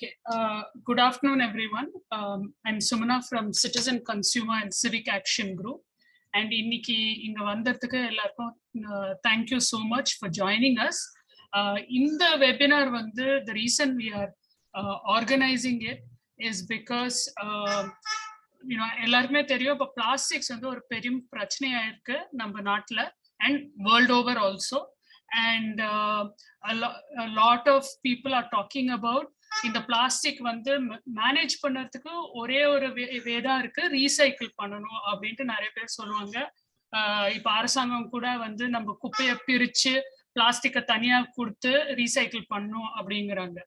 Okay, good afternoon, everyone. I'm Sumana from Citizen Consumer and Civic Action Group. And இன்னைக்கு இங்க வந்ததுக்கு எல்லாருக்கும் thank you so much for joining us. இந்த webinar வந்து the reason we are organizing it is because எல்லாருக்குமே தெரியும் இப்போ plastics வந்து ஒரு பெரிய பிரச்சனையா இருக்கு நம்ம நாட்டுல and world over also. And a lot of people are talking about இந்த பிளாஸ்டிக் வந்து மேனேஜ் பண்றதுக்கு ஒரே ஒரு வேதான் இருக்கு, ரீசைக்கிள் பண்ணணும் அப்படின்ட்டு நிறைய பேர் சொல்லுவாங்க. இப்ப அரசாங்கம் கூட வந்து நம்ம குப்பையை பிரிச்சு பிளாஸ்டிக்கை தனியா கொடுத்து ரீசைக்கிள் பண்ணணும் அப்படிங்கிறாங்க.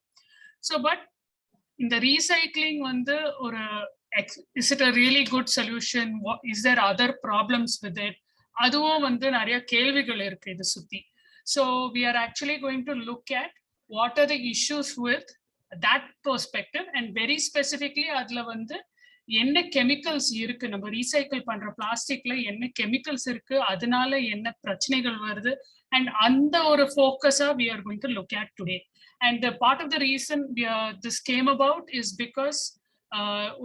ஸோ பட் இந்த ரீசைக்கிளிங் வந்து ஒரு is it a really good solution? Is there other problems with it? அதுவும் வந்து நிறைய கேள்விகள் இருக்கு இதை சுத்தி. So we are actually going to look at what are the issues with that perspective and very specifically adla வந்து என்ன chemicals இருக்கு, நம்ம ரீசைக்கிள் பண்ற பிளாஸ்டிக்ல என்ன கெமிக்கல்ஸ் இருக்கு, அதனால என்ன பிரச்சனைகள் வருது, and அந்த ஒரு ஃபோக்கஸா we are going to look at today. And the part of the reason this came about is because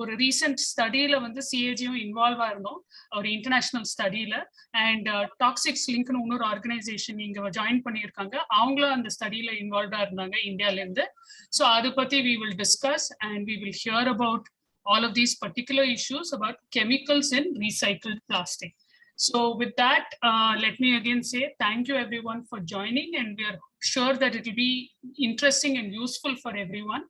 ஒரு ரீசெண்ட் ஸ்டடியில வந்து சிஏஜியும் இன்வால்வ் ஆயிருந்தோம், ஒரு இன்டர்நேஷனல் ஸ்டடியில. அண்ட் டாக்ஸிக்ஸ் லிங்க்னு இன்னொரு ஆர்கனைசேஷன் இங்க ஜாயின் பண்ணியிருக்காங்க, அவங்களும் அந்த ஸ்டடியில இன்வால்வ்டா இருந்தாங்க இந்தியால இருந்து. ஸோ அதை பத்தி we will discuss and we will hear about all of these particular issues about chemicals in recycled plastic. So with that, let me again say thank you everyone for joining, and we are sure that it will be interesting and useful for everyone.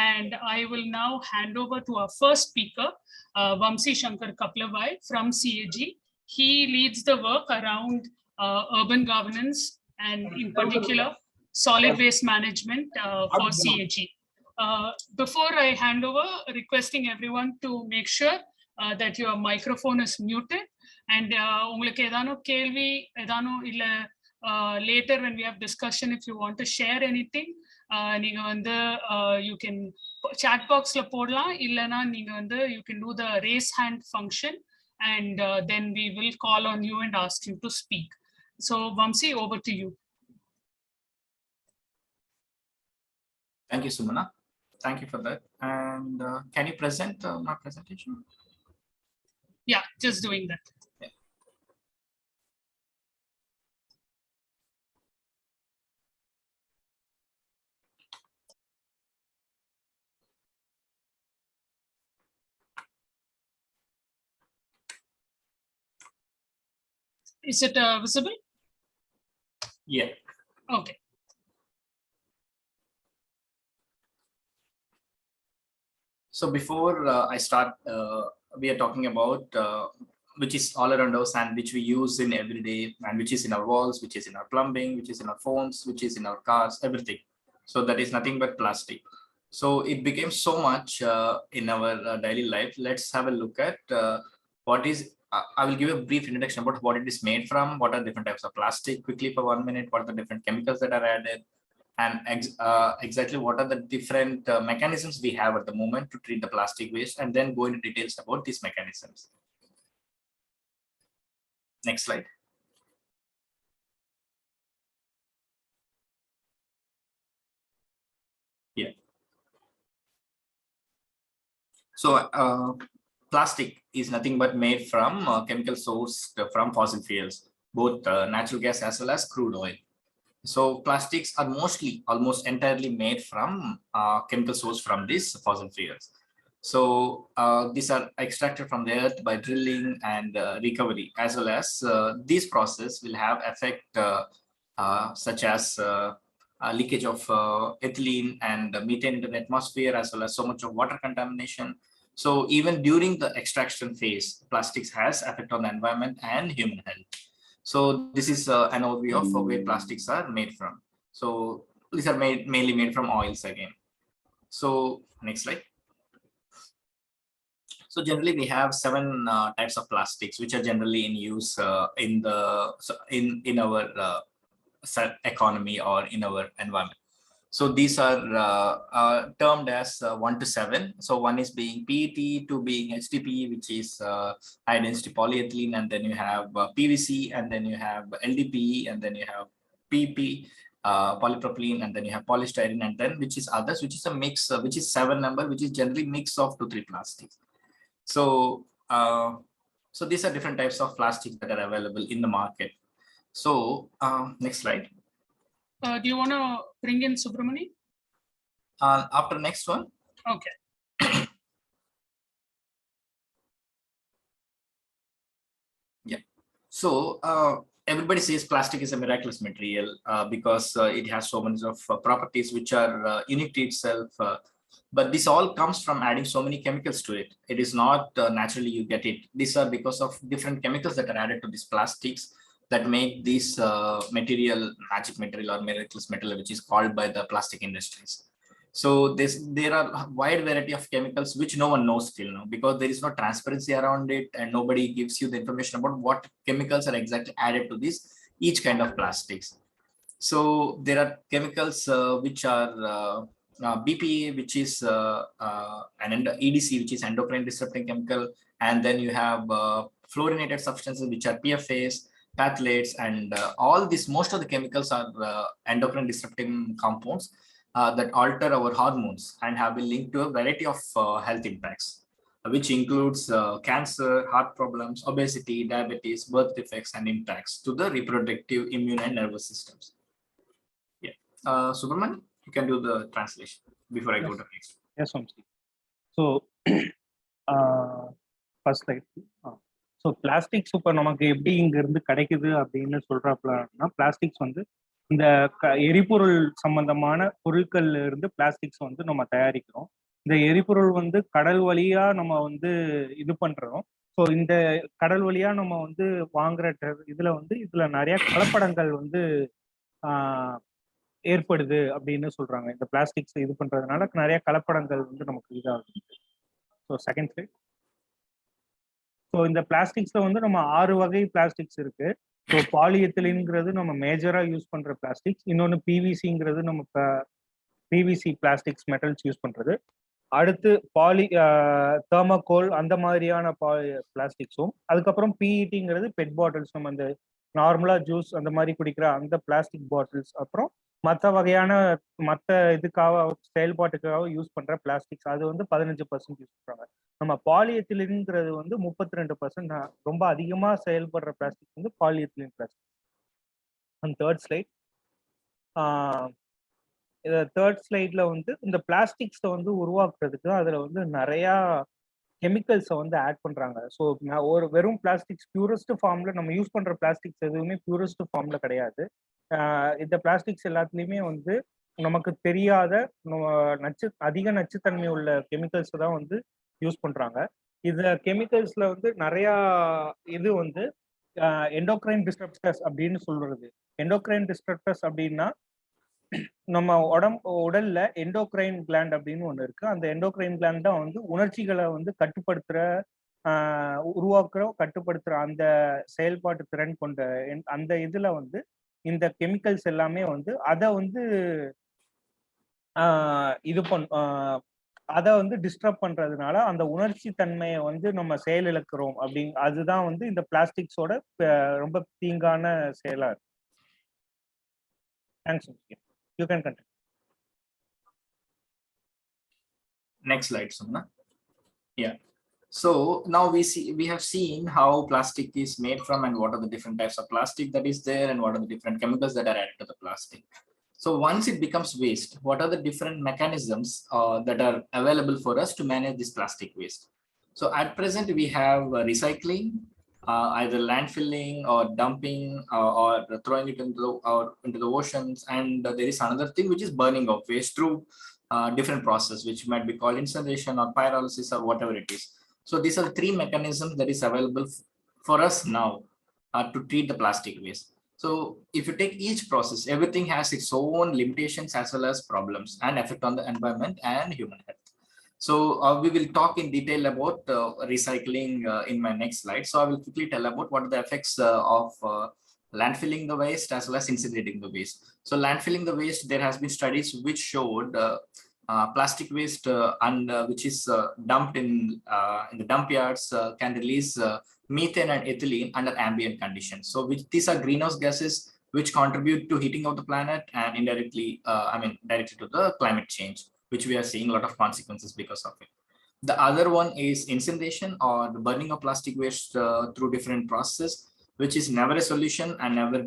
And I will now hand over to our first speaker, Vamsi Shankar Kaplavai from CAG. He leads the work around urban governance and in particular solid waste management for CAG. Before I hand over, requesting everyone to make sure that your microphone is muted. And உங்களுக்கு ஏதானோ கேள்வி ஏதானோ இல்ல later when we have discussion, if you want to share anything, நீங்க வந்து you can chat boxல போடலாம், இல்லனா நீங்க வந்து you can do the raise hand function, and then we will call on you and ask you to speak. So Vamsi, over to you. Thank you, Sumana. Thank you for that. And can you present my presentation? Yeah, just doing that. Is it visible? Yeah. Okay. So before I start, we are talking about which is all around us and which we use in every day, and which is in our walls, which is in our plumbing, which is in our phones, which is in our cars, everything. So that is nothing but plastic. So it became so much in our daily life. Let's have a look at what is. I will give a brief introduction about what it is made from, what are different types of plastic quickly for 1 minute, what are the different chemicals that are added, and exactly what are the different mechanisms we have at the moment to treat the plastic waste, and then go into details about these mechanisms. Next slide. Yeah. So plastic is nothing but made from chemical source from fossil fuels, both natural gas as well as crude oil. So plastics are mostly, almost entirely made from chemical source from these fossil fuels. So these are extracted from the earth by drilling and recovery, as well as this process will have effect such as leakage of ethylene and methane into the atmosphere, as well as so much of water contamination. So even during the extraction phase, plastics has effect on the environment and human health. So this is an overview of where plastics are made from. So these are mainly made from oils again. So next slide. So generally we have 7 types of plastics which are generally in use in our economy or in our environment. So these are termed as 1 to 7. So 1 is being PET, 2 being Hdp, which is high density polyethylene, and then you have PVC, and then you have LDPE, and then you have PP, polypropylene, and then you have polystyrene, and then which is others, which is a mix, which is 7 number, which is generally mix of 2-3 plastics. So so these are different types of plastics that are available in the market. So next slide. Do you want to bring in Subramani? After next one. Okay. Yeah. So everybody says plastic is a miraculous material because it has so many of properties which are unique to itself. But this all comes from adding so many chemicals to it. It is not naturally you get it. These are because of different chemicals that are added to these plastics that make this material magic material or miraculous material, which is called by the plastic industries. So there are a wide variety of chemicals which no one knows till now, because there is no transparency around it and nobody gives you the information about what chemicals are exactly added to this each kind of plastics. So there are chemicals which are BPA, which is an EDC, which is endocrine disrupting chemical, and then you have fluorinated substances which are PFAs, phthalates, and all this. Most of the chemicals are endocrine disrupting compounds that alter our hormones and have been linked to a variety of health impacts, which includes cancer, heart problems, obesity, diabetes, birth defects, and impacts to the reproductive, immune, and nervous systems. Yeah, Subramani, you can do the translation before I go to next. Yes, Vamsi. So, first slide. So plastics இப்போ நமக்கு எப்படி இங்கேருந்து கிடைக்குது அப்படின்னு சொல்கிறப்பலன்னா, plastics வந்து இந்த எரிபொருள் சம்பந்தமான பொருட்கள்ல இருந்து பிளாஸ்டிக்ஸ் வந்து நம்ம தயாரிக்கிறோம். இந்த எரிபொருள் வந்து கடல் வழியா நம்ம வந்து இது பண்றோம். ஸோ இந்த கடல் வழியா நம்ம வந்து வாங்குற இதுல நிறைய கலப்படங்கள் வந்து ஏற்படுது அப்படின்னு சொல்றாங்க. இந்த பிளாஸ்டிக்ஸ் இது பண்றதுனால நிறைய கலப்படங்கள் வந்து நமக்கு இதாகுது. So second slide. ஸோ இந்த பிளாஸ்டிக்ஸ்ல வந்து நம்ம 6 வகை பிளாஸ்டிக்ஸ் இருக்கு. ஸோ பாலிஎத்திலின்ங்கிறது நம்ம மேஜரா யூஸ் பண்ற பிளாஸ்டிக்ஸ். இன்னொன்று பிவிசிங்கிறது நம்ம பிவிசி பிளாஸ்டிக்ஸ் மெட்டல்ஸ் யூஸ் பண்றது. அடுத்து தெர்மோகோல் அந்த மாதிரியான பிளாஸ்டிக்ஸும். அதுக்கப்புறம் பிஇடிங்கிறது பெட் பாட்டில்ஸ், நம்ம அந்த நார்மலா ஜூஸ் அந்த மாதிரி குடிக்கிற அந்த பிளாஸ்டிக் பாட்டில்ஸ். அப்புறம் மற்ற இதுக்காக செயல்பாட்டுக்காக யூஸ் பண்ற பிளாஸ்டிக்ஸ், அது வந்து 15% யூஸ் பண்றாங்க. நம்ம பாலிஎத்திலின்ங்கிறது வந்து 32%. ரொம்ப அதிகமா செயல்படுற பிளாஸ்டிக் வந்து பாலிஎத்திலின் பிளாஸ்டிக். அண்ட் தேர்ட் ஸ்லைட்ல வந்து இந்த பிளாஸ்டிக்ஸை வந்து உருவாக்குறதுக்கு அதுல வந்து நிறைய கெமிக்கல்ஸை வந்து ஆட் பண்றாங்க. ஸோ ஒரு வெறும் பிளாஸ்டிக்ஸ் பியூரஸ்ட் ஃபார்ம்ல நம்ம யூஸ் பண்ற பிளாஸ்டிக்ஸ் எதுவுமே பியூரஸ்ட் ஃபார்ம்ல கிடையாது. இந்த பிளாஸ்டிக்ஸ் எல்லாத்துலேயுமே வந்து நமக்கு தெரியாத அதிக நச்சுத்தன்மை உள்ள கெமிக்கல்ஸ் தான் வந்து யூஸ் பண்றாங்க. இந்த கெமிக்கல்ஸ்ல வந்து நிறைய இது வந்து எண்டோக்ரைன் டிஸ்ட்ரப்டர்ஸ் அப்படின்னு சொல்றது. எண்டோக்ரைன் டிஸ்ட்ரப்டர்ஸ் அப்படின்னா நம்ம உடல்ல எண்டோக்ரைன் கிளாண்ட் அப்படின்னு ஒண்ணு இருக்கு. அந்த எண்டோக்ரைன் கிளாண்ட் தான் வந்து உணர்ச்சிகளை வந்து கட்டுப்படுத்துற அந்த செயல்பாட்டு திறன் கொண்ட அந்த இதுல வந்து இந்த கெமிக்கல்ஸ் எல்லாமே வந்து அதை வந்து அதை வந்து டிஸ்டர்ப் பண்றதுனால அந்த உணர்ச்சி தன்மையை வந்து நம்ம செயலிழக்கிறோம். அதுதான் வந்து இந்த பிளாஸ்டிக்ஸோட ரொம்ப தீங்கான செயலா இருக்கு. Thanks. You can continue. Next slide, Sumna. Yeah. So now we have seen how plastic is made from and what are the different types of plastic that is there and what are the different chemicals that are added to the plastic. So once it becomes waste, what are the different mechanisms that are available for us to manage this plastic waste? So at present we have recycling, either landfilling or dumping or throwing it into the oceans, and there is another thing which is burning of waste through different process, which might be called incineration or pyrolysis or whatever it is. So these are the 3 mechanisms that is available for us now to treat the plastic waste. So if you take each process, everything has its own limitations as well as problems and effect on the environment and human health. So we will talk in detail about recycling in my next slide. So I will quickly tell about what are the effects of landfilling the waste as well as incinerating the waste. So landfilling the waste, there has been studies which showed plastic waste which is dumped in the dump yards can release methane and ethylene under ambient conditions. So these are greenhouse gases which contribute to heating of the planet and indirectly, directly to the climate change, which we are seeing a lot of consequences because of it. The other one is incineration or the burning of plastic waste through different processes, which is never a solution and never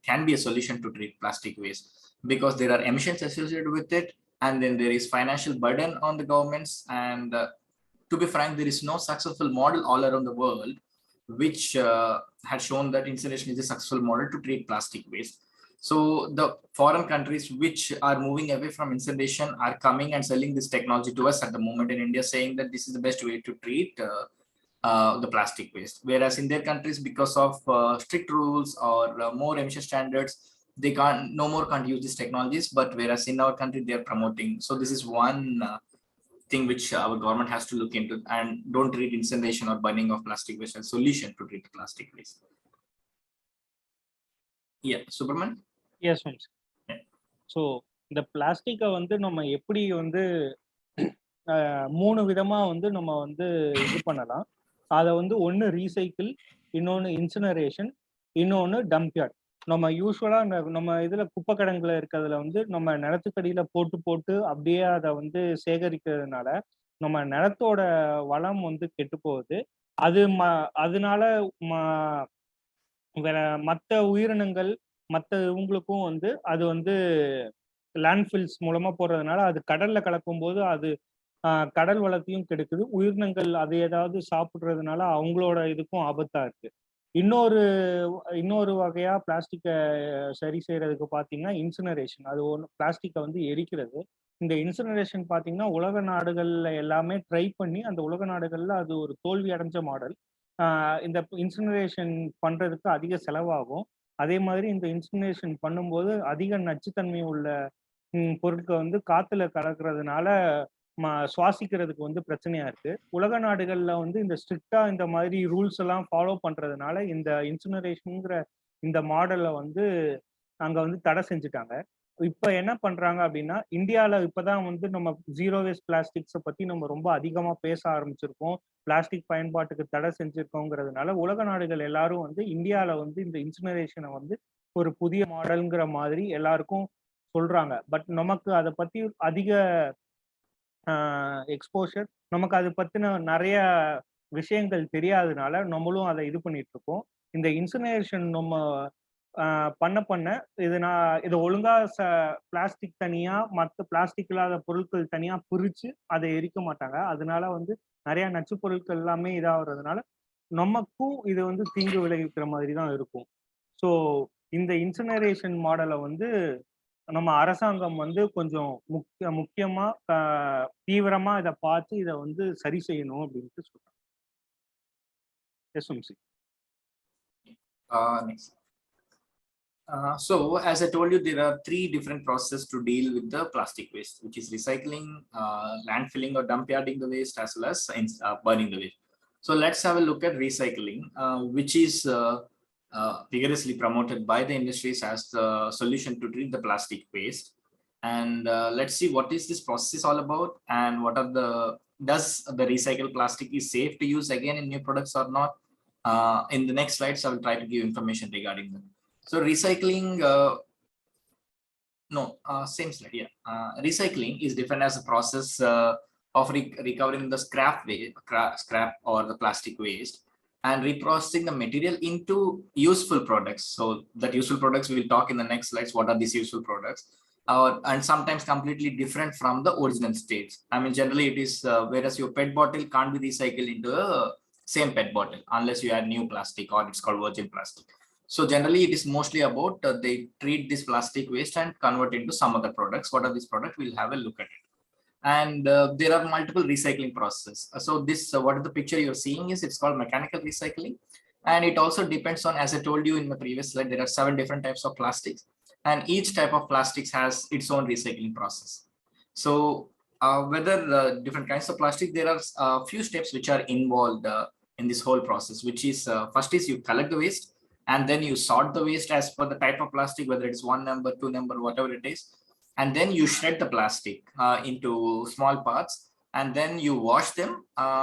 can be a solution to treat plastic waste because there are emissions associated with it, and then there is financial burden on the governments. And to be frank, there is no successful model all around the world which has shown that incineration is a successful model to treat plastic waste. So the foreign countries which are moving away from incineration are coming and selling this technology to us at the moment in India, saying that this is the best way to treat the plastic waste. Whereas in their countries, because of strict rules or more emission standards, they no more can't use these technologies. But whereas in our country, they are promoting. So this is one thing which our government has to look into, and don't treat incineration or burning of plastic waste as a solution to treat the plastic waste. Yeah, Superman. Yes ma'am. So இந்த பிளாஸ்டிக்கை வந்து நம்ம எப்படி வந்து 3 விதமா வந்து நம்ம வந்து இது பண்ணலாம். அதை வந்து ஒன்று ரீசைக்கிள், இன்னொன்று இன்சினரேஷன், இன்னொன்று டம்ப்யார்ட். நம்ம யூஸ்வலாக நம்ம இதில் குப்பை கிடங்குல இருக்கிறதுல வந்து நம்ம நிலத்துக்கடியில் போட்டு அப்படியே அதை வந்து சேகரிக்கிறதுனால நம்ம நிலத்தோட வளம் வந்து கெட்டு போகுது. அதனால வேற மற்ற உயிரினங்கள் மற்ற இவங்களுக்கும் வந்து அது வந்து லேண்ட்ஃபில்ஸ் மூலமா போடுறதுனால அது கடல்ல கலக்கும் போது அது கடல் வளத்தையும் கெடுக்குது. உயிரினங்கள் அதை ஏதாவது சாப்பிடுறதுனால அவங்களோட இதுக்கும் ஆபத்தா இருக்கு. இன்னொரு வகையா பிளாஸ்டிக்கை சரி செய்யறதுக்கு பார்த்தீங்கன்னா இன்சினரேஷன். அது பிளாஸ்டிக்கை வந்து எரிக்கிறது. இந்த இன்சினரேஷன் பார்த்தீங்கன்னா உலக நாடுகள்ல எல்லாமே ட்ரை பண்ணி அந்த உலக நாடுகள்ல அது ஒரு தோல்வி அடைஞ்ச மாடல். இந்த இன்சினரேஷன் பண்றதுக்கு அதிக செலவாகும். அதே மாதிரி இந்த இன்சினரேஷன் பண்ணும்போது அதிக நச்சுத்தன்மை உள்ள பொருட்கள் வந்து காத்துல கலக்கிறதுனால சுவாசிக்கிறதுக்கு வந்து பிரச்சனையா இருக்கு. உலக நாடுகள்ல வந்து இந்த ஸ்ட்ரிக்டா இந்த மாதிரி ரூல்ஸ் எல்லாம் ஃபாலோ பண்றதுனால இந்த இன்சினரேஷன்ங்கிற இந்த மாடலை வந்து அங்க வந்து தடை செஞ்சுட்டாங்க. இப்ப என்ன பண்றாங்க அப்படின்னா, இந்தியாவில் இப்பதான் வந்து நம்ம ஜீரோ வேஸ்ட் பிளாஸ்டிக்ஸை பத்தி நம்ம ரொம்ப அதிகமா பேச ஆரம்பிச்சிருக்கோம். பிளாஸ்டிக் பயன்பாட்டுக்கு தடை செஞ்சிருக்கோங்கிறதுனால உலக நாடுகள் எல்லாரும் வந்து இந்தியாவில் வந்து இந்த இன்சினரேஷனை வந்து ஒரு புதிய மாடல்ங்கிற மாதிரி எல்லாருக்கும் சொல்றாங்க. பட் நமக்கு அதை பத்தி அதிக எக்ஸ்போஷர், நமக்கு அதை பத்தின நிறைய விஷயங்கள் தெரியாததுனால நம்மளும் அதை இது பண்ணிட்டு இருக்கோம். இந்த இன்சினரேஷன் நம்ம பண்ண இதை ஒழுங்கா பிளாஸ்டிக் தனியா மற்ற பிளாஸ்டிக் இல்லாத பொருட்கள் தனியா பிரிச்சு அதை எரிக்க மாட்டாங்க. அதனால வந்து நிறைய நச்சு பொருட்கள் எல்லாமே இதாகிறதுனால நமக்கும் இது வந்து தீங்கு விளைவிக்கிற மாதிரி தான் இருக்கும். ஸோ இந்த இன்சினரேஷன் மாடலை வந்து நம்ம அரசாங்கம் வந்து கொஞ்சம் முக்கியமா தீவிரமா இதை பார்த்து இதை வந்து சரி செய்யணும் அப்படின்ட்டு சொல்றாங்க. So as I told you, there are 3 different processes to deal with the plastic waste, which is recycling, landfilling or dumpyarding the waste, as well as burning the waste. So let's have a look at recycling, which is vigorously promoted by the industries as the solution to treat the plastic waste. And let's see what is this process all about, and what are does the recycled plastic is safe to use again in new products or not. In the next slides, I will try to give information regarding them. So recycling, same slide, yeah. Recycling is defined as a process of recovering the scrap or the plastic waste and reprocessing the material into useful products. So that useful products we will talk in the next slides. What are these useful products? And sometimes completely different from the original states. I mean, generally it is, whereas your PET bottle can't be recycled into the same PET bottle unless you add new plastic, or it's called virgin plastic. So generally it is mostly about they treat this plastic waste and convert into some other products. What are these products? We'll have a look at it. And there are multiple recycling processes. So this, what is the picture you're seeing is, it's called mechanical recycling. And it also depends on, as I told you in the previous slide, there are 7 different types of plastics, and each type of plastics has its own recycling process. So whether different kinds of plastic, there are a few steps which are involved in this whole process, which is first is you collect the waste, and then you sort the waste as per the type of plastic, whether it's 1 number, 2 number, whatever it is. And then you shred the plastic into small parts, and then you wash them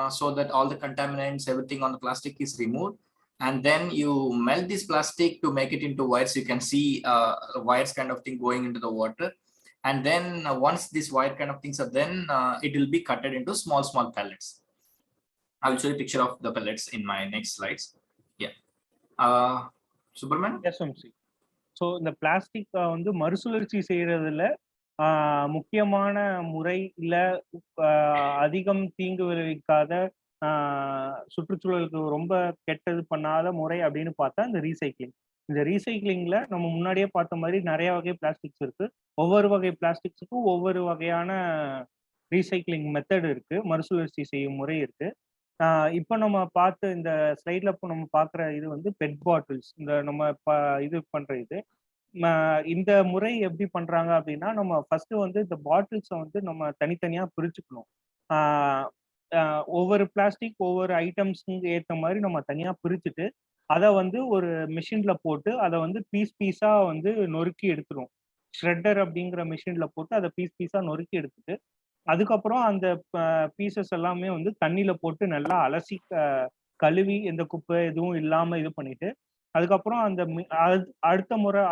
so that all the contaminants, everything on the plastic is removed. and then you melt this plastic to make it into wires. You can see wires kind of thing going into the water. And then once this wire kind of things are then, it will be cutted into small pellets. I will show you a picture of the pellets in my next slides. Yeah. Superman? Yes, Vamsi. So இந்த plastic வந்து மறுசுழற்சி செய்யறதுல முக்கியமான முறை இல்லை அதிகம் தீங்கு விளைவிக்காத சுற்றுச்சூழலுக்கு ரொம்ப கெட்டது பண்ணாத முறை அப்படின்னு பார்த்தா இந்த ரீசைக்ளிங். இந்த ரீசைக்ளிங்ல நம்ம முன்னாடியே பார்த்த மாதிரி நிறைய வகை பிளாஸ்டிக்ஸ் இருக்கு. ஒவ்வொரு வகை பிளாஸ்டிக்ஸுக்கும் ஒவ்வொரு வகையான ரீசைக்ளிங் மெத்தட் இருக்கு, மறுசுழற்சி செய்யும் முறை இருக்கு. இப்போ நம்ம பார்த்து இந்த ஸ்லைட்ல இப்போ நம்ம பார்க்குற இது வந்து பெட் பாட்டில்ஸ், இந்த நம்ம இது பண்ற இது. இந்த முறை எப்படி பண்றாங்க அப்படின்னா, நம்ம ஃபர்ஸ்ட் வந்து இந்த பாட்டில்ஸை வந்து நம்ம தனித்தனியா பிரிச்சுக்கணும். ஒவ்வொரு பிளாஸ்டிக் ஒவ்வொரு ஐட்டம்ஸ்க்கு ஏற்ற மாதிரி நம்ம தனியா பிரிச்சுட்டு அதை வந்து ஒரு மிஷின்ல போட்டு அதை வந்து பீஸா வந்து நொறுக்கி எடுத்துரும். ஷ்ரெட்டர் அப்படிங்கிற மிஷின்ல போட்டு அதை பீஸா நொறுக்கி எடுத்துட்டு அதுக்கப்புறம் அந்த பீசஸ் எல்லாமே வந்து தண்ணியில போட்டு நல்லா அலசி கழுவி எந்த குப்பை எதுவும் இல்லாம இது பண்ணிட்டு அதுக்கப்புறம் அந்த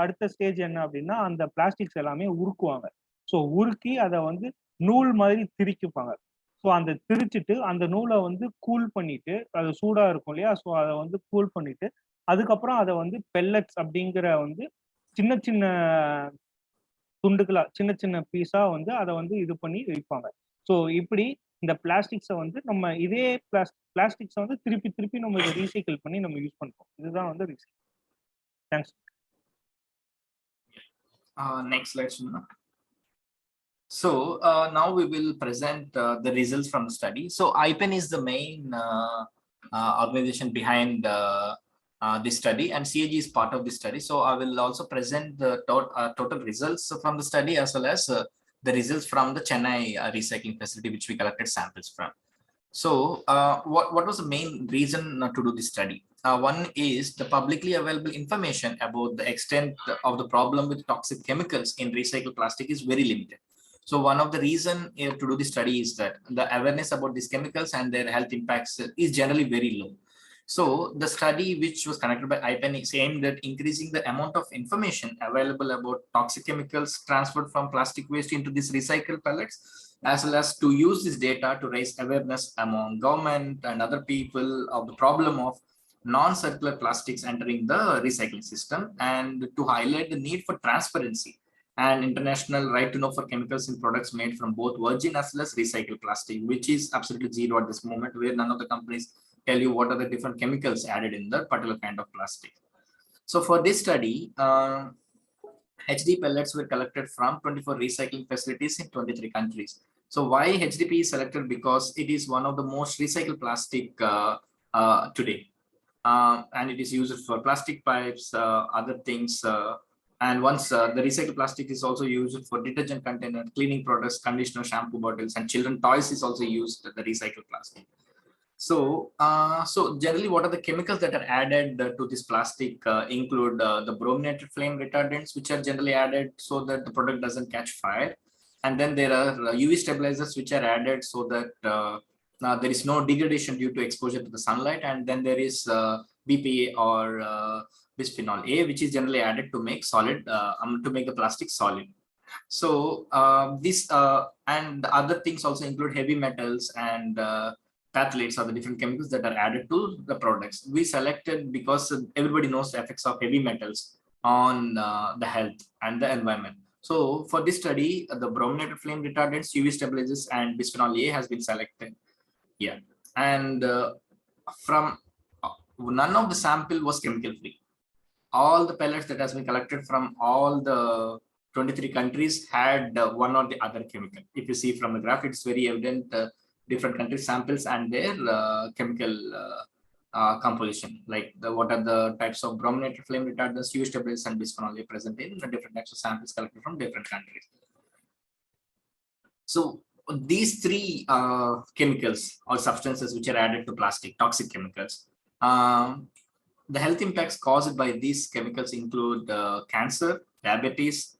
அடுத்த ஸ்டேஜ் என்ன அப்படின்னா அந்த பிளாஸ்டிக்ஸ் எல்லாமே உருக்குவாங்க. ஸோ உருக்கி அதை வந்து நூல் மாதிரி திரிக்குப்பாங்க. ஸோ அந்த திரிச்சிட்டு அந்த நூலை வந்து கூல் பண்ணிட்டு, அது சூடா இருக்கும் இல்லையா, ஸோ அதை வந்து கூல் பண்ணிட்டு அதுக்கப்புறம் அதை வந்து பெல்லட்ஸ் அப்படிங்கிற வந்து சின்ன சின்ன துண்டுகளா சின்ன பீஸா வந்து அதை வந்து இது பண்ணி வைப்பாங்க. ஸோ இப்படி இந்த பிளாஸ்டிக்ஸை வந்து நம்ம இதே பிளாஸ்டிக்ஸை வந்து திருப்பி நம்ம இதை ரீசைக்கிள் பண்ணி நம்ம யூஸ் பண்றோம். இதுதான் வந்து recycle. Thanks. Next slide, Sunna. So now we will present the results from the study. So IPEN is the main organization behind this study, and CAG is part of this study. So I will also present the total results from the study as well as the results from the Chennai recycling facility, which we collected samples from. So what was the main reason to do this study? One is the publicly available information about the extent of the problem with toxic chemicals in recycled plastic is very limited. So one of the reason to do this study is that the awareness about these chemicals and their health impacts is generally very low. So the study, which was conducted by IPEN, is aimed at increasing the amount of information available about toxic chemicals transferred from plastic waste into these recycled pellets, as well as to use this data to raise awareness among government and other people of the problem of non-circular plastics entering the recycling system, and to highlight the need for transparency and international right to know for chemicals in products made from both virgin as well as recycled plastic, which is absolutely zero at this moment, where none of the companies tell you what are the different chemicals added in the particular kind of plastic. So for this study, HDP pellets were collected from 24 recycling facilities in 23 countries. So why HDP is selected? Because it is one of the most recycled plastic today. And it is used for plastic pipes, other things. And once the recycled plastic is also used for detergent container, cleaning products, conditioner, shampoo bottles, and children toys is also used the recycled plastic. So, so generally, what are the chemicals that are added to this plastic include the brominated flame retardants, which are generally added so that the product doesn't catch fire. And then there are UV stabilizers, which are added so that there is no degradation due to exposure to the sunlight. And then there is BPA or bisphenol A, which is generally added to make solid, to make the plastic solid. So this and the other things also include heavy metals and phthalates are the different chemicals that are added to the products. We selected because everybody knows the effects of heavy metals on the health and the environment. So for this study, the brominated flame retardants, UV stabilizers, and bisphenol A has been selected. Yeah, and from none of the sample was chemical free. All the pellets that has been collected from all the 23 countries had one or the other chemical. If you see from the graph, it's very evident different country samples and their chemical composition, like what are the types of brominated flame retardants, UV stabilizers, and bisphenol A present in the different types of samples collected from different countries. So these three chemicals or substances which are added to plastic, toxic chemicals, the health impacts caused by these chemicals include cancer, diabetes,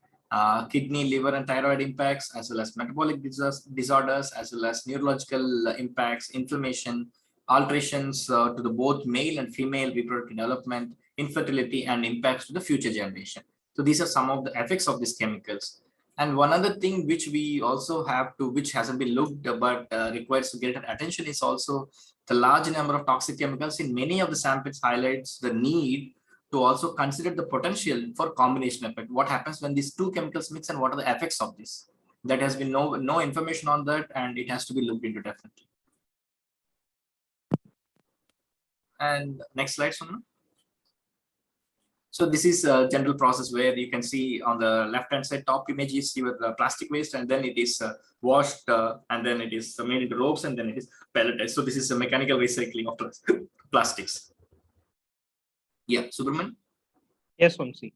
kidney, liver, and thyroid impacts, as well as metabolic disorders, as well as neurological impacts, inflammation, alterations to the both male and female reproductive development, infertility, and impacts to the future generation. So these are some of the effects of these chemicals. And one other thing which we also have to, which hasn't been looked but requires greater attention, is also the large number of toxic chemicals in many of the samples highlights the need to also consider the potential for combination effect. What happens when these two chemicals mix and what are the effects of this? That has been no information on that, and it has to be looked into definitely. And next slide, Sumna. So this is a general process where you can see on the left-hand side top image is your plastic waste, and then it is washed, and then it is made into ropes, and then it is pelletized. So this is a mechanical recycling of plastics. Yeah, Subramanian. S Vamsi.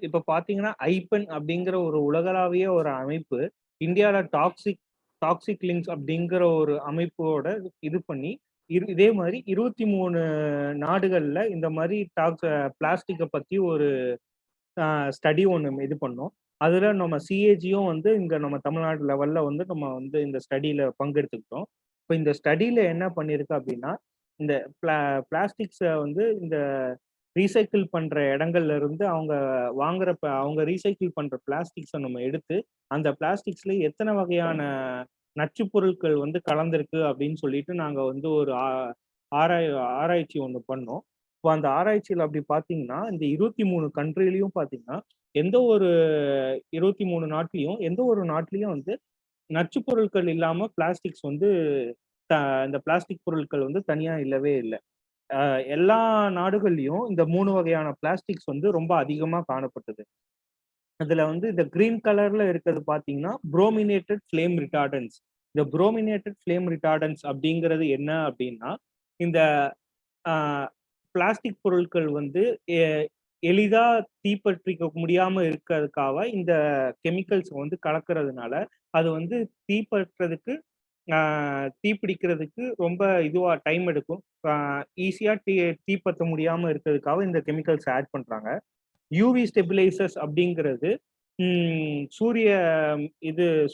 இப்போ பார்த்தீங்கன்னா ஐபன் அப்படிங்கிற ஒரு உலகளாவிய ஒரு அமைப்பு இந்தியாவில் toxic links அப்படிங்கிற ஒரு அமைப்போட இது பண்ணி இதே மாதிரி 23 நாடுகளில் இந்த மாதிரி பிளாஸ்டிக்கை பற்றி ஒரு ஸ்டடி ஒன்று இது பண்ணோம். அதில் நம்ம சிஏஜியும் வந்து இங்கே நம்ம தமிழ்நாடு லெவலில் வந்து நம்ம வந்து இந்த ஸ்டடியில் பங்கெடுத்துக்கிட்டோம். இப்போ இந்த ஸ்டடியில் என்ன பண்ணியிருக்கு அப்படின்னா, இந்த பிளாஸ்டிக்ஸை வந்து இந்த ரீசைக்கிள் பண்ணுற இடங்கள்ல இருந்து அவங்க ரீசைக்கிள் பண்ணுற பிளாஸ்டிக்ஸை நம்ம எடுத்து அந்த பிளாஸ்டிக்ஸ்ல எத்தனை வகையான நச்சு பொருட்கள் வந்து கலந்திருக்கு அப்படின்னு சொல்லிட்டு நாங்கள் வந்து ஒரு ஆராய்ச்சி ஒன்று பண்ணோம். இப்போ அந்த ஆராய்ச்சியில் அப்படி பார்த்தீங்கன்னா இந்த 23 கண்ட்ரிலையும் பார்த்தீங்கன்னா எந்த ஒரு 23 நாட்டிலையும் எந்த ஒரு நாட்டிலையும் வந்து நச்சு பொருட்கள் இல்லாமல் பிளாஸ்டிக்ஸ் வந்து இந்த பிளாஸ்டிக் பொருட்கள் வந்து தனியாக இல்லவே இல்லை. எல்லா நாடுகள்லையும் இந்த 3 வகையான பிளாஸ்டிக்ஸ் வந்து ரொம்ப அதிகமாக காணப்பட்டது. அதுல வந்து இந்த கிரீன் கலர்ல இருக்கிறது பாத்தீங்கன்னா புரோமினேட்டட் ஃப்ளேம் ரிட்டார்டன்ஸ். இந்த புரோமினேட்டட் ஃப்ளேம் ரிட்டார்டன்ஸ் அப்படிங்கிறது என்ன அப்படின்னா, இந்த பிளாஸ்டிக் பொருட்கள் வந்து எளிதா தீப்பற்றிக்க முடியாம இருக்கிறதுக்காக இந்த கெமிக்கல்ஸ் வந்து கலக்கிறதுனால அது வந்து தீப்பிடிக்கிறதுக்கு ரொம்ப இதுவா டைம் எடுக்கும். ஈஸியா தீப்பற்ற முடியாம இருக்கிறதுக்காக இந்த கெமிக்கல்ஸ் ஆட் பண்றாங்க. யூவி ஸ்டெபிலைசர்ஸ் அப்படிங்கிறது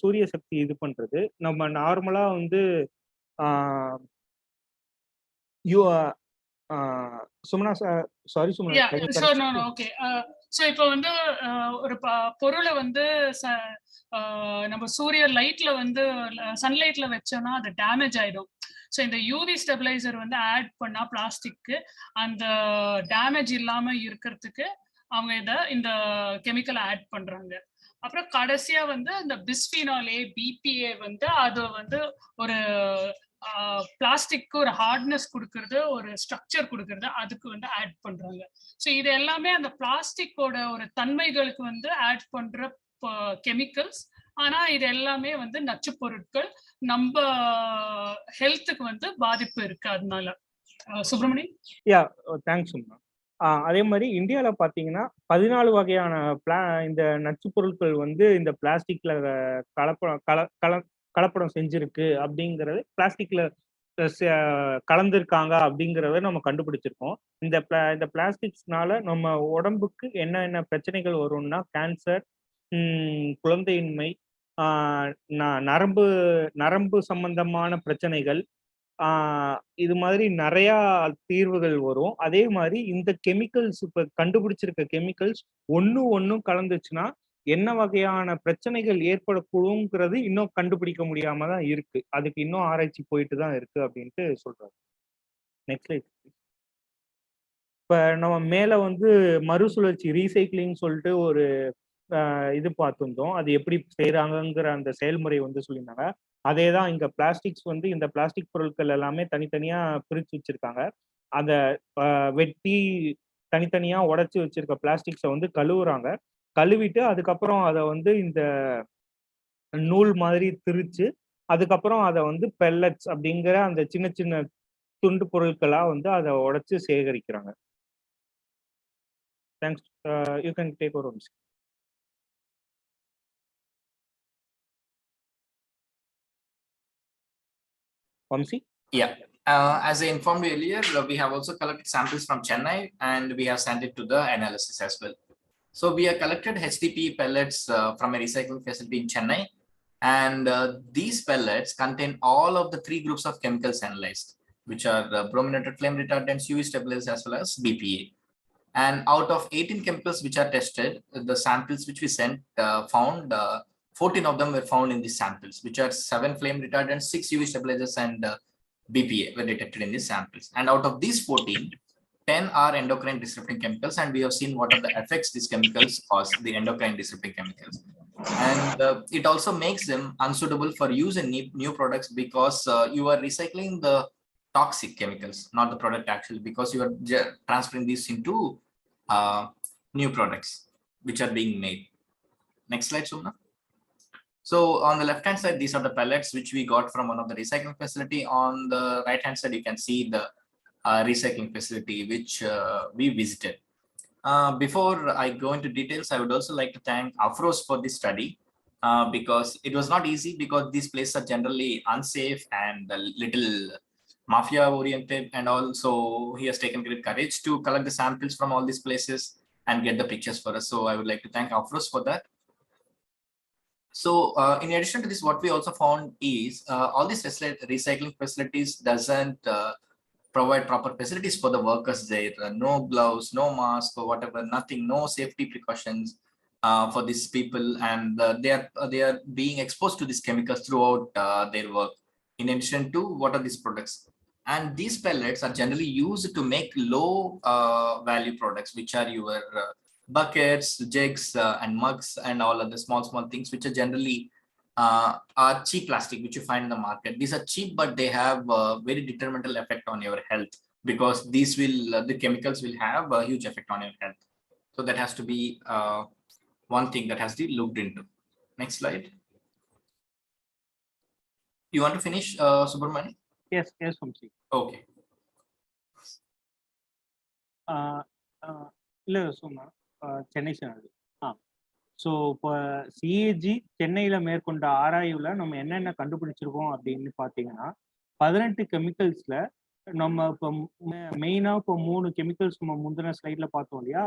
சூரிய சக்தி இது பண்றது. நம்ம நார்மலா வந்து Sumana sorry Sumana. Okay. So இப்போ வந்து ஒரு பொருளை வந்து நம்ம சூரிய லைட்ல வந்து சன்லைட்ல வச்சோம்னா அது டேமேஜ் ஆயிடும். ஸோ இந்த யூவி ஸ்டெபிலைசர் வந்து ஆட் பண்ணா பிளாஸ்டிக்கு அந்த டேமேஜ் இல்லாம இருக்கிறதுக்கு அவங்க இந்த கெமிக்கலை ஆட் பண்றாங்க. அப்புறம் கடைசியா வந்து இந்த பிஸ்பினால் ஏ பிபிஏ வந்து அது வந்து ஒரு பிளாஸ்டிக்கு ஒரு ஹார்ட்னஸ் கொடுக்கறது, ஒரு ஸ்ட்ரக்சர் கொடுக்கறது, அதுக்கு வந்து ஆட் பண்றாங்க. ஸோ இது எல்லாமே அந்த பிளாஸ்டிக்கோட ஒரு தன்மைகளுக்கு வந்து ஆட் பண்ற கெமிக்கல்ஸ். ஆனா இது எல்லாமே வந்து நச்சு பொருட்கள், நம்ம ஹெல்த்துக்கு வந்து பாதிப்பு இருக்கு. அதனால சுப்ரமணியன். யா, தேங்க்ஸ் சும்மா. அதே மாதிரி இந்தியாவில் பார்த்தீங்கன்னா 14 வகையான இந்த நச்சு பொருட்கள் வந்து இந்த பிளாஸ்டிக்ல கலப்படம் செஞ்சிருக்கு அப்படிங்கிறது, பிளாஸ்டிக்ல கலந்துருக்காங்க அப்படிங்கிறத நம்ம கண்டுபிடிச்சிருக்கோம். இந்த பிளாஸ்டிக்ஸ்னால நம்ம உடம்புக்கு என்ன பிரச்சனைகள் வரும்னா கேன்சர், குழந்தையின்மை, நரம்பு சம்பந்தமான பிரச்சனைகள், இது மாதிரி நிறைய தீர்வுகள் வரும். அதே மாதிரி இந்த கெமிக்கல்ஸ் இப்ப கண்டுபிடிச்சிருக்க கெமிக்கல்ஸ் ஒன்னும் கலந்துச்சுன்னா என்ன வகையான பிரச்சனைகள் ஏற்படக்கூடுங்கிறது இன்னும் கண்டுபிடிக்க முடியாம தான் இருக்கு. அதுக்கு இன்னும் ஆராய்ச்சி போயிட்டு தான் இருக்கு அப்படின்ட்டு சொல்றாங்க. Next slide. இப்ப நம்ம மேல வந்து மறுசுழற்சி ரீசைக்ளிங் சொல்லிட்டு ஒரு இது பார்த்துருந்தோம். அது எப்படி செய்யறாங்கிற அந்த செயல்முறை வந்து சொல்லியிருந்தாங்க. அதே தான் இங்க பிளாஸ்டிக்ஸ் வந்து இந்த பிளாஸ்டிக் பொருட்கள் எல்லாமே தனித்தனியா பிரிச்சு வச்சிருக்காங்க. அந்த வெட்டி தனித்தனியா உடைச்சு வச்சிருக்க பிளாஸ்டிக்ஸை வந்து கழுவுறாங்க. கழுவிட்டு அதுக்கப்புறம் அதை வந்து இந்த நூல் மாதிரி திரிச்சு அதுக்கப்புறம் அதை வந்து பெல்லட்ஸ் அப்படிங்கிற அந்த சின்ன சின்ன துண்டு பொருட்களா வந்து அதை உடைச்சு சேகரிக்கிறாங்க. Thanks. You can take over. Vamsi? Yeah. As I informed you earlier, we have also collected samples from Chennai and we have sent it to the analysis as well. So we have collected HDP pellets from a recycling facility in Chennai, And these pellets contain all of the 3 groups of chemicals analyzed, which are brominated flame retardants, UV stabilizers, as well as BPA. And out of 18 chemicals which are tested, the samples which we sent found 14 of them were found in these samples, which are 7 flame retardants, 6 UV stabilizers, and BPA were detected in these samples. And out of these 14, 10 are endocrine disrupting chemicals, and we have seen what are the effects these chemicals cause, the endocrine disrupting chemicals. And it also makes them unsuitable for use in new products, because you are recycling the toxic chemicals, not the product actually, because you are transferring these into new products which are being made. Next slide, Sumna. So on the left hand side, these are the pellets which we got from one of the recycling facility. On the right hand side, you can see the recycling facility which we visited. Before I go into details, I would also like to thank Afros for this study, because it was not easy, because these places are generally unsafe and a little mafia oriented, and also he has taken great courage to collect the samples from all these places and get the pictures for us. So I would like to thank Afros for that. So in addition to this, what we also found is all these recycling facilities doesn't provide proper facilities for the workers there. No gloves, no mask or whatever, nothing, no safety precautions for these people, and they are being exposed to these chemicals throughout their work. In addition to what are these products, and these pellets are generally used to make low value products, which are your buckets, jugs, and mugs, and all other small things, which are generally are cheap plastic, which you find in the market. These are cheap, but they have a very detrimental effect on your health, because these will the chemicals will have a huge effect on your health. So that has to be one thing that has to be looked into. Next slide. You want to finish, Subramani? Yes, Vamsi. Okay. இல்லை சும்மா Chennai channel. So இப்போ CAG சென்னையில் மேற்கொண்ட ஆராய்வில் நம்ம என்னென்ன கண்டுபிடிச்சிருக்கோம் அப்படின்னு பார்த்தீங்கன்னா, 18 கெமிக்கல்ஸில் நம்ம இப்போ மெயினாக இப்போ 3 கெமிக்கல்ஸ் நம்ம முந்தின ஸ்லைடில் பார்த்தோம் இல்லையா,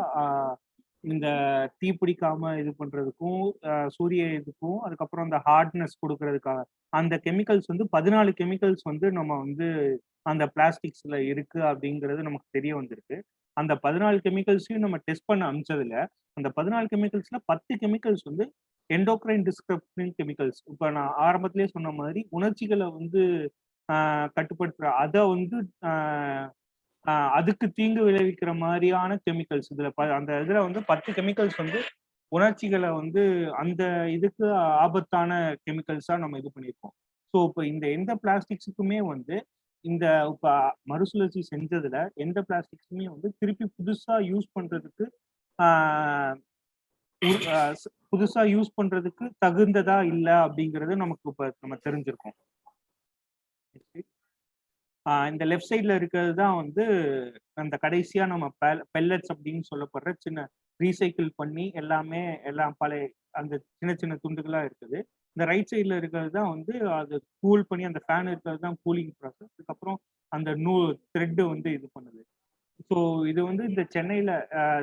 இந்த தீ பிடிக்காம இது பண்ணுறதுக்கும் சூரிய இதுக்கும், அதுக்கப்புறம் அந்த ஹார்ட்னஸ் கொடுக்கறதுக்காக அந்த கெமிக்கல்ஸ் வந்து 14 கெமிக்கல்ஸ் வந்து நம்ம வந்து அந்த பிளாஸ்டிக்ஸில் இருக்குது அப்படிங்கிறது நமக்கு தெரிய வந்திருக்கு. அந்த 14 கெமிக்கல்ஸையும் நம்ம டெஸ்ட் பண்ண அனுப்பிச்சதுல அந்த 14 கெமிக்கல்ஸ்ல 10 கெமிக்கல்ஸ் வந்து எண்டோக்ரைன் டிஸ்ரப்டிங் கெமிக்கல்ஸ். இப்போ நான் ஆரம்பத்திலேயே சொன்ன மாதிரி உணர்ச்சிகளை வந்து கட்டுப்படுத்துற அதை வந்து அதுக்கு தீங்கு விளைவிக்கிற மாதிரியான கெமிக்கல்ஸ் இதுல அந்த இதுல வந்து 10 கெமிக்கல்ஸ் வந்து உணர்ச்சிகளை வந்து அந்த இதுக்கு ஆபத்தான கெமிக்கல்ஸா நம்ம இது பண்ணியிருக்கோம். ஸோ இப்போ இந்த எந்த பிளாஸ்டிக்ஸுக்குமே வந்து இந்த இப்ப மறுசுழற்சி செஞ்சதுல எந்த பிளாஸ்டிக்ஸுமே வந்து திருப்பி புதுசா யூஸ் பண்றதுக்கு தகுந்ததா இல்லை அப்படிங்கிறது நமக்கு இப்ப நம்ம தெரிஞ்சிருக்கோம். இந்த லெஃப்ட் சைட்ல இருக்கிறது தான் வந்து அந்த கடைசியா நம்ம பெல்லட்ஸ் அப்படின்னு சொல்லப்படுற சின்ன ரீசைக்கிள் பண்ணி எல்லாம் பழைய அந்த சின்ன துண்டுகளா இருக்குது. இந்த ரைட் சைட்ல இருக்கிறது தான் வந்து அது கூல் பண்ணி அந்த ஃபேன் இருக்கிறது தான் கூலிங் ப்ராசஸ். அதுக்கப்புறம் அந்த த்ரெட்டு வந்து இது பண்ணுது. ஸோ இது வந்து இந்த சென்னையில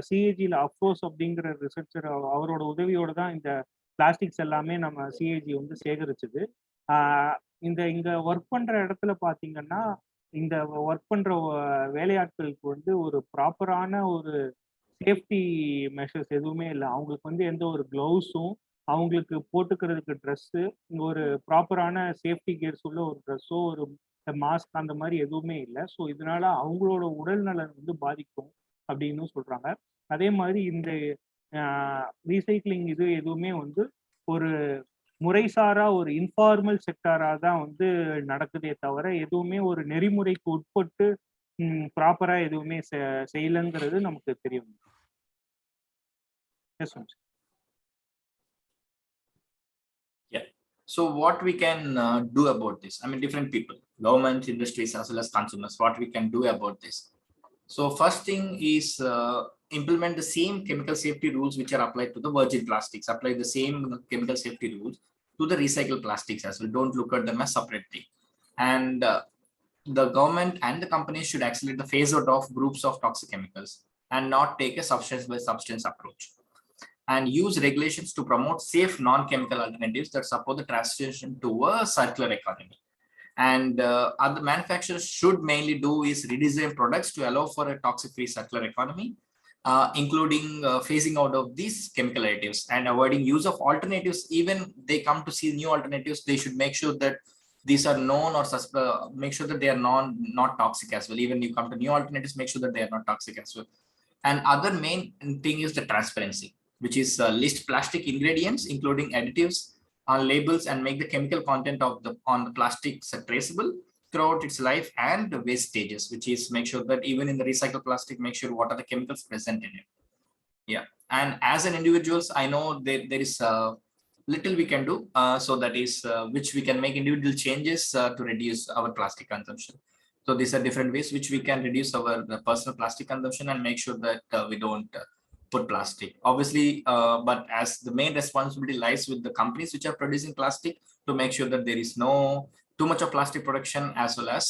சிஏஜியில் அஃப்ரோஸ் அப்படிங்கிற ரிசர்ச்சர் அவரோட உதவியோட தான் இந்த பிளாஸ்டிக்ஸ் எல்லாமே நம்ம சிஏஜி வந்து சேகரிச்சது. இங்க ஒர்க் பண்ற இடத்துல பாத்தீங்கன்னா, இந்த ஒர்க் பண்ற வேலையாட்களுக்கு வந்து ஒரு ப்ராப்பரான ஒரு சேஃப்டி மெஷர்ஸ் எதுவுமே இல்லை. அவங்களுக்கு வந்து எந்த ஒரு க்ளவுஸும், அவங்களுக்கு போட்டுக்கிறதுக்கு ட்ரெஸ்ஸு, ஒரு ப்ராப்பரான சேஃப்டி கியர்ஸ் உள்ள ஒரு ட்ரெஸ்ஸோ ஒரு மாஸ்க் அந்த மாதிரி எதுவுமே இல்லை. ஸோ இதனால அவங்களோட உடல் நலன் வந்து பாதிக்கும் அப்படின்னு சொல்றாங்க. அதே மாதிரி இந்த ரீசைக்ளிங் இது எதுவுமே வந்து ஒரு முறைசாரா ஒரு இன்ஃபார்மல் செக்டாரா தான் வந்து நடக்குதே தவிர எதுவுமே ஒரு நெறிமுறைக்கு உட்பட்டு ப்ராப்பரா எதுவுமே செய்யலைங்கிறது நமக்கு தெரியும். Yeah. So what we can do about this? I mean, different people, government, industries, as well as consumers, what we can do about this. So first thing is implement the same chemical safety rules which are applied to the virgin plastics. Apply the same chemical safety rules to the recycled plastics as well. Don't look at them as separate thing. And the government and the companies should accelerate the phase out of groups of toxic chemicals and not take a substance by substance approach. and use regulations to promote safe non-chemical alternatives that support the transition to a circular economy. And other manufacturers should mainly do is redesign products to allow for a toxic-free circular economy, including phasing out of these chemical additives and avoiding use of alternatives. Even they come to see new alternatives, they should make sure that these are known or make sure that they are not toxic as well. Even you come to new alternatives, make sure that they are not toxic as well. And other main thing is the transparency, which is list plastic ingredients, including additives, on labels, and make the chemical content of on the plastics traceable throughout its life and waste stages, which is make sure that even in the recycled plastic, make sure what are the chemicals present in it. Yeah, and as an individuals, I know there is little we can do, so that is which we can make individual changes to reduce our plastic consumption. So these are different ways which we can reduce our personal plastic consumption and make sure that we don't put plastic, obviously, but as the main responsibility lies with the companies which are producing plastic to make sure that there is no too much of plastic production, as well as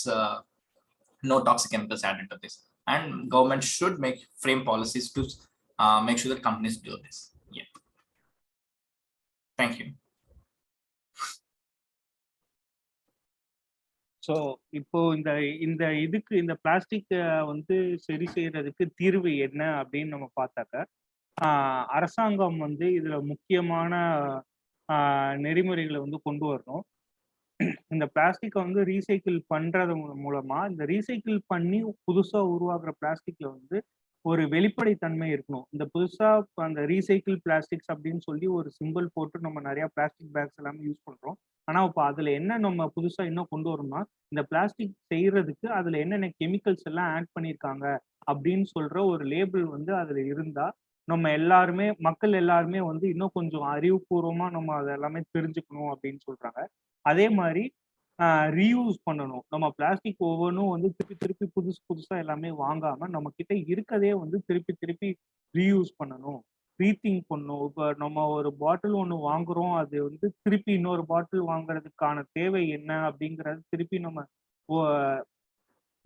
no toxic chemicals added to this. And government should frame policies to make sure that companies do this. Yeah. Thank you. So இப்போ இந்த plastic வந்து சரி செய்யறதுக்கு தீர்வு என்ன அப்படின்னு நம்ம பார்த்தாக்க, அரசாங்கம் வந்து இதுல முக்கியமான நெறிமுறைகளை வந்து கொண்டு வரணும். இந்த பிளாஸ்டிக்கை வந்து ரீசைக்கிள் பண்றது மூலமா இந்த ரீசைக்கிள் பண்ணி புதுசா உருவாக்குற பிளாஸ்டிக்ல வந்து ஒரு வெளிப்படைத்தன்மை இருக்கணும். இந்த புதுசா அந்த ரீசைக்கிள் பிளாஸ்டிக்ஸ் அப்படின்னு சொல்லி ஒரு சிம்பிள் போட்டு நம்ம நிறைய பிளாஸ்டிக் பேக்ஸ் எல்லாமே யூஸ் பண்றோம். ஆனா இப்போ அதுல என்ன நம்ம புதுசா இன்னும் கொண்டு வரணும்னா, இந்த பிளாஸ்டிக் செய்யறதுக்கு அதுல என்னென்ன கெமிக்கல்ஸ் எல்லாம் ஆட் பண்ணியிருக்காங்க அப்படின்னு சொல்ற ஒரு லேபிள் வந்து அதுல இருந்தா நம்ம எல்லாருமே, மக்கள் எல்லாருமே வந்து இன்னும் கொஞ்சம் அறிவுபூர்வமா நம்ம அதை எல்லாமே தெரிஞ்சுக்கணும் அப்படின்னு சொல்றாங்க. அதே மாதிரி ரீயூஸ் பண்ணணும். நம்ம பிளாஸ்டிக் ஒவ்வொன்றும் வந்து திருப்பி புதுசா எல்லாமே வாங்காம நம்ம கிட்ட இருக்கதே வந்து திருப்பி ரீயூஸ் பண்ணணும், ரீதிங்க் பண்ணணும். இப்போ நம்ம ஒரு பாட்டில் ஒன்று வாங்குறோம், அது வந்து திருப்பி இன்னொரு பாட்டில் வாங்குறதுக்கான தேவை என்ன அப்படிங்கிறது திருப்பி நம்ம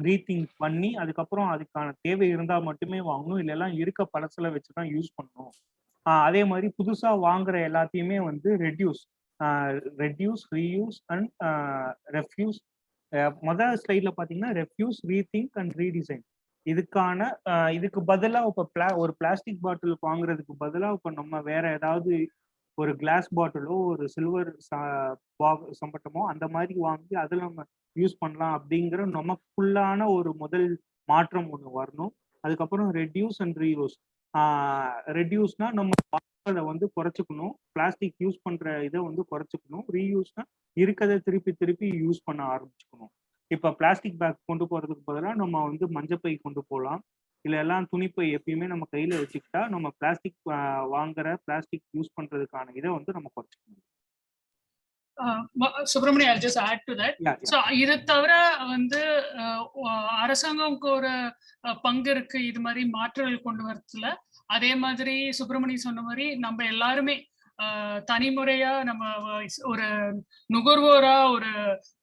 ரீதிங்க் பண்ணி அதுக்கப்புறம் அதுக்கான தேவை இருந்தால் மட்டுமே வாங்கணும், இல்லைலாம் இருக்க பழசுல வச்சுதான் யூஸ் பண்ணணும். அதே மாதிரி புதுசா வாங்குற எல்லாத்தையுமே வந்து ரெடியூஸ், ரீயூஸ் அண்ட் ரெஃப்யூஸ். முதல் ஸ்லைட்ல பாத்தீங்கன்னா ரெஃப்யூஸ், ரீதிங்க் அண்ட் ரீடிசைன். இதுக்கு பதிலாக இப்போ ஒரு பிளாஸ்டிக் பாட்டில் வாங்குறதுக்கு பதிலாக இப்போ நம்ம வேற ஏதாவது ஒரு கிளாஸ் பாட்டிலோ ஒரு சில்வர் சம்பட்டமோ அந்த மாதிரி வாங்கி அதில் நம்ம யூஸ் பண்ணலாம் அப்படிங்கிற நமக்குள்ளான ஒரு முதல் மாற்றம் ஒன்று வரணும். அதுக்கப்புறம் ரெடியூஸ் அண்ட் ரீயூஸ். ரெடியூஸ்னா நம்ம அதை வந்து குறைச்சிக்கணும், பிளாஸ்டிக் யூஸ் பண்ற இதை வந்து குறைச்சிக்கணும். ரீயூஸ்னா இருக்கதை திருப்பி யூஸ் பண்ண ஆரம்பிச்சுக்கணும். இப்ப பிளாஸ்டிக் பேக் கொண்டு போறதுக்கு பதிலாக நம்ம வந்து மஞ்சப்பை கொண்டு போகலாம், இல்ல எல்லாம் துணிப்பை எப்பயுமே நம்ம கையில வச்சுக்கிட்டா நம்ம பிளாஸ்டிக் யூஸ் பண்றதுக்கான இதை வந்து நம்ம குறைச்சிக்கணும். Subramani, I'll just add to that. Yeah. So இது தவிர வந்து அரசாங்கம்க்கு ஒரு பங்கு இருக்கு இது மாதிரி மாற்றங்கள் கொண்டு வரதுல. அதே மாதிரி சுப்பிரமணி சொன்ன மாதிரி நம்ம எல்லாருமே தனிமுறையா நம்ம ஒரு நுகர்வோரா ஒரு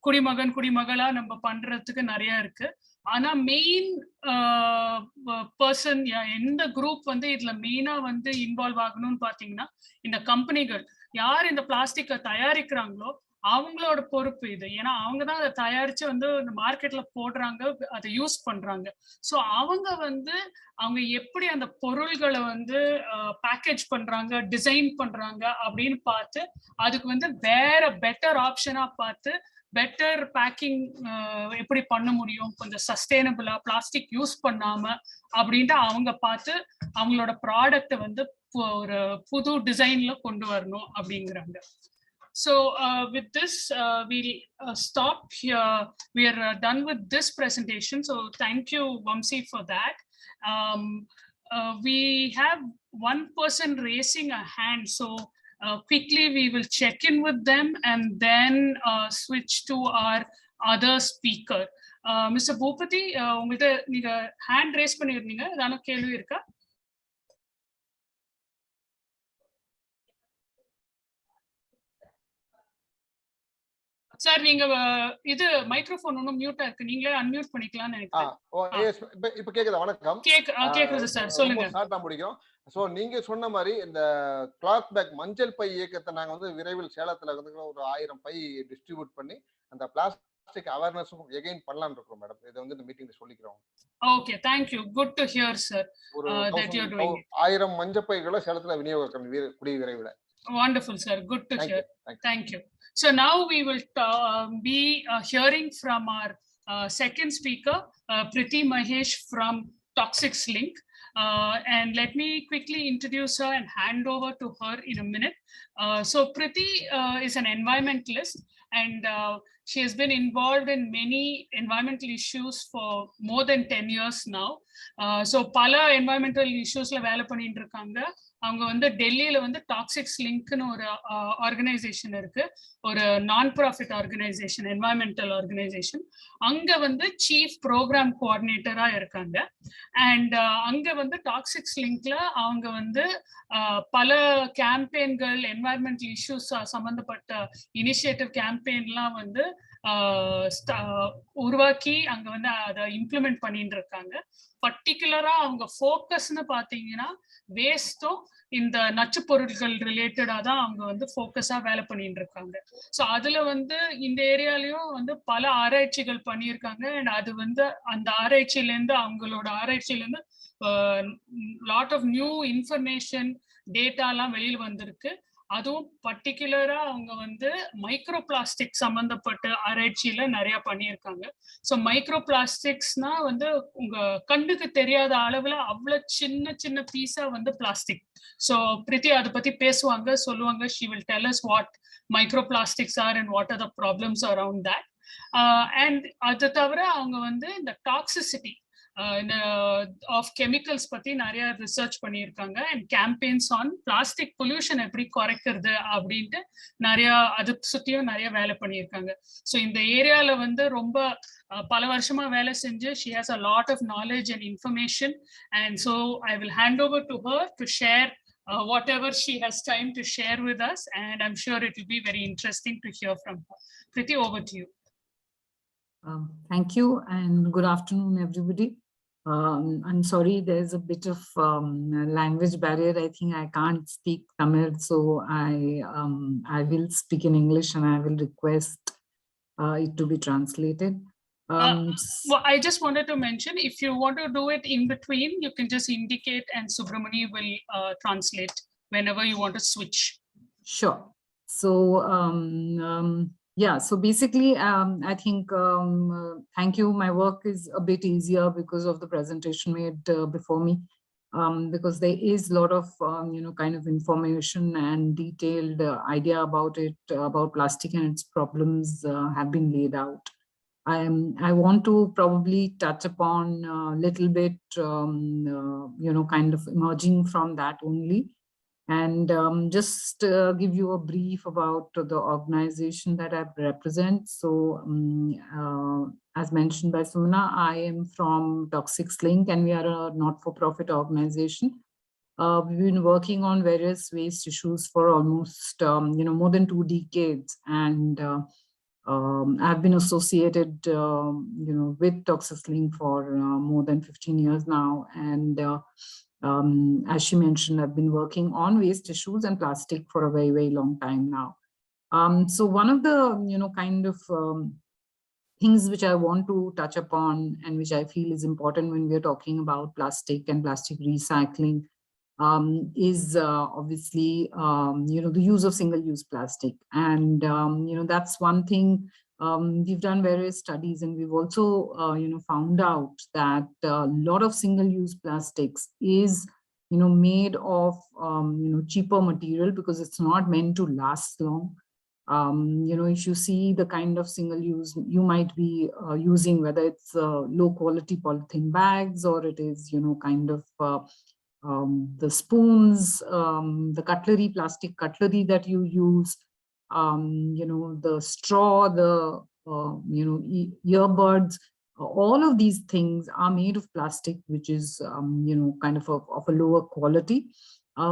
குடிமகளா நம்ம பண்றதுக்கு நிறைய இருக்கு. ஆனா மெயின் பர்சன் எந்த குரூப் வந்து இதுல மெயினா வந்து இன்வால்வ் ஆகணும்னு பாத்தீங்கன்னா, இந்த கம்பெனிகள் யார் இந்த பிளாஸ்டிக்கை தயாரிக்கிறாங்களோ அவங்களோட பொறுப்பு இது. ஏன்னா அவங்கதான் அதை தயாரிச்சு வந்து இந்த மார்க்கெட்ல போடுறாங்க, அதை யூஸ் பண்றாங்க. ஸோ அவங்க எப்படி அந்த பொருள்களை வந்து பேக்கேஜ் பண்றாங்க, டிசைன் பண்றாங்க அப்படின்னு பார்த்து அதுக்கு வந்து வேற பெட்டர் ஆப்ஷனா பார்த்து பெட்டர் பேக்கிங் எப்படி பண்ண முடியும், கொஞ்சம் சஸ்டைனபிளா பிளாஸ்டிக் யூஸ் பண்ணாம அப்படின்ட்டு அவங்க பார்த்து அவங்களோட ப்ராடக்டை வந்து ஒரு புது டிசைன்ல கொண்டு வரணும் அப்படிங்கிறாங்க. So with this we'll stop here. We are done with this presentation, so thank you Vamsi for that. We have one person raising a hand, so quickly we will check in with them and then switch to our other speaker. Mr. Bhupati, உங்கள்ட்ட நீங்க hand raise பண்ணிருந்தீங்க, ஏதாவது கேள்வி இருக்கா? Sir நீங்க இது microphone ஒன்னும் மியூட்டா இருக்கு, நீங்களே அன்மியூட் பண்ணிக்கலாம்னு நினைக்கிறேன். இப்ப கேக்குதா? வணக்கம். கேக்குது சார், சொல்லுங்க. ஷார்ட்டா முடிக்கும். சோ நீங்க சொன்ன மாதிரி இந்த கிளாத் பேக் மஞ்சள் பை இயக்கத்தை நாங்க வந்து விரைவில் சேலத்துல வந்து ஒரு 1000 பை டிஸ்ட்ரிபியூட் பண்ணி அந்த பிளாஸ்டிக் அவேர்னஸ் எகைன் பண்ணலாம்னு இருக்கோம் மேடம். இதை வந்து இந்த மீட்டிங்ல சொல்லிக்கிறோம். Okay, thank you. Good to hear, sir, that you're doing it. 1000 மஞ்சள் பைகளை சேலத்துல விநியோகிக்கிறோம் கூடிய விரைவில். Wonderful, sir. Good to hear. Thank you. So now we will be hearing from our second speaker, Priti Mahesh from Toxics Link. And let me quickly introduce her and hand over to her in a minute. So Priti is an environmentalist, and she has been involved in many environmental issues for more than 10 years now. So pala environmental issues la vela pannite irukanga. அவங்க வந்து டெல்லியில வந்து toxics லிங்க்னு ஒரு organisation இருக்கு, ஒரு நான் profit organisation, environmental organisation. அங்க வந்து சீஃப் ப்ரோக்ராம் கோஆர்டினேட்டரா இருக்காங்க. அண்ட் அங்க வந்து டாக்ஸிக்ஸ் லிங்க்ல அவங்க வந்து பல கேம்பெயின்கள், என்வாயன்மெண்டல் இஷ்யூஸ் சம்பந்தப்பட்ட இனிஷியேட்டிவ் கேம்பெயின்லாம் வந்து உருவாக்கி அங்க வந்து அதை இம்ப்ளிமெண்ட் பண்ணிட்டு இருக்காங்க. பர்டிகுலரா அவங்க ஃபோக்கஸ்ன்னு பாத்தீங்கன்னா வேஸ்டும் இந்த நச்சு பொருட்கள் ரிலேட்டடா தான் அவங்க வந்து ஃபோக்கஸா வேலை பண்ணிட்டு இருக்காங்க. ஸோ அதுல வந்து இந்த ஏரியாலையும் வந்து பல ஆராய்ச்சிகள் பண்ணியிருக்காங்க. அண்ட் அது வந்து அந்த ஆராய்ச்சியிலேருந்து, அவங்களோட ஆராய்ச்சியிலேருந்து லாட் ஆஃப் நியூ இன்ஃபர்மேஷன், டேட்டாலாம் வெளியில் வந்திருக்கு. அதுவும் பர்டிகுலரா அவங்க வந்து மைக்ரோ பிளாஸ்டிக் சம்பந்தப்பட்ட ஆராய்ச்சியில நிறைய பண்ணியிருக்காங்க. ஸோ மைக்ரோ பிளாஸ்டிக்ஸ்னா வந்து உங்க கண்ணுக்கு தெரியாத அளவுல அவ்வளவு சின்ன சின்ன பீஸா வந்து பிளாஸ்டிக். ஸோ பிரித்தி அதை பத்தி பேசுவாங்க, சொல்லுவாங்க. She will tell us what microplastics are and what are the problems around that. And அது தவிர அவங்க வந்து இந்த டாக்ஸிசிட்டி ஆஃப் கெமிக்கல்ஸ் பத்தி நிறைய ரிசர்ச் பண்ணியிருக்காங்க. And campaigns on plastic pollution எப்படி குறைக்கிறது அப்படின்ட்டு நிறைய அது சுத்தியும் நிறைய வேலை பண்ணியிருக்காங்க. ஸோ இந்த ஏரியால வந்து ரொம்ப பல வருஷமா வேலை செஞ்சு she has a lot of knowledge and information, and so I will hand over to her to share whatever she has time to share with us, and I'm sure it will be very interesting to hear from her. Priti, over to you. Thank you and good afternoon, everybody. I'm sorry, there's a bit of language barrier. I think I can't speak Tamil, so I will speak in English and I will request it to be translated. Well, I just wanted to mention, if you want to do it in between, you can just indicate and Subramani will translate whenever you want to switch. Sure. So, yeah, so basically, I think, thank you. My work is a bit easier because of the presentation made before me, because there is a lot of, kind of information and detailed idea about it, about plastic and its problems have been laid out. I want to probably touch upon a little bit, kind of emerging from that only. And just give you a brief about the organization that I represent. So as mentioned by Sumana, I am from Toxics Link and we are a not-for-profit organization. We've been working on various waste issues for almost, more than 2 decades. And I've been associated, with Toxics Link for more than 15 years now. And as she mentioned, I've been working on waste issues and plastic for a very, very long time now. So one of the, kind of things which I want to touch upon and which I feel is important when we're talking about plastic and plastic recycling is obviously, the use of single-use plastic. And, that's one thing. We've done various studies and we've also, found out that a lot of single-use plastics is, made of, cheaper material because it's not meant to last long. If you see the kind of single-use you might be using, whether it's low-quality polythene bags or it is, kind of the spoons, the cutlery, plastic cutlery that you use, the straw, the, earbuds, all of these things are made of plastic, which is, kind of a lower quality.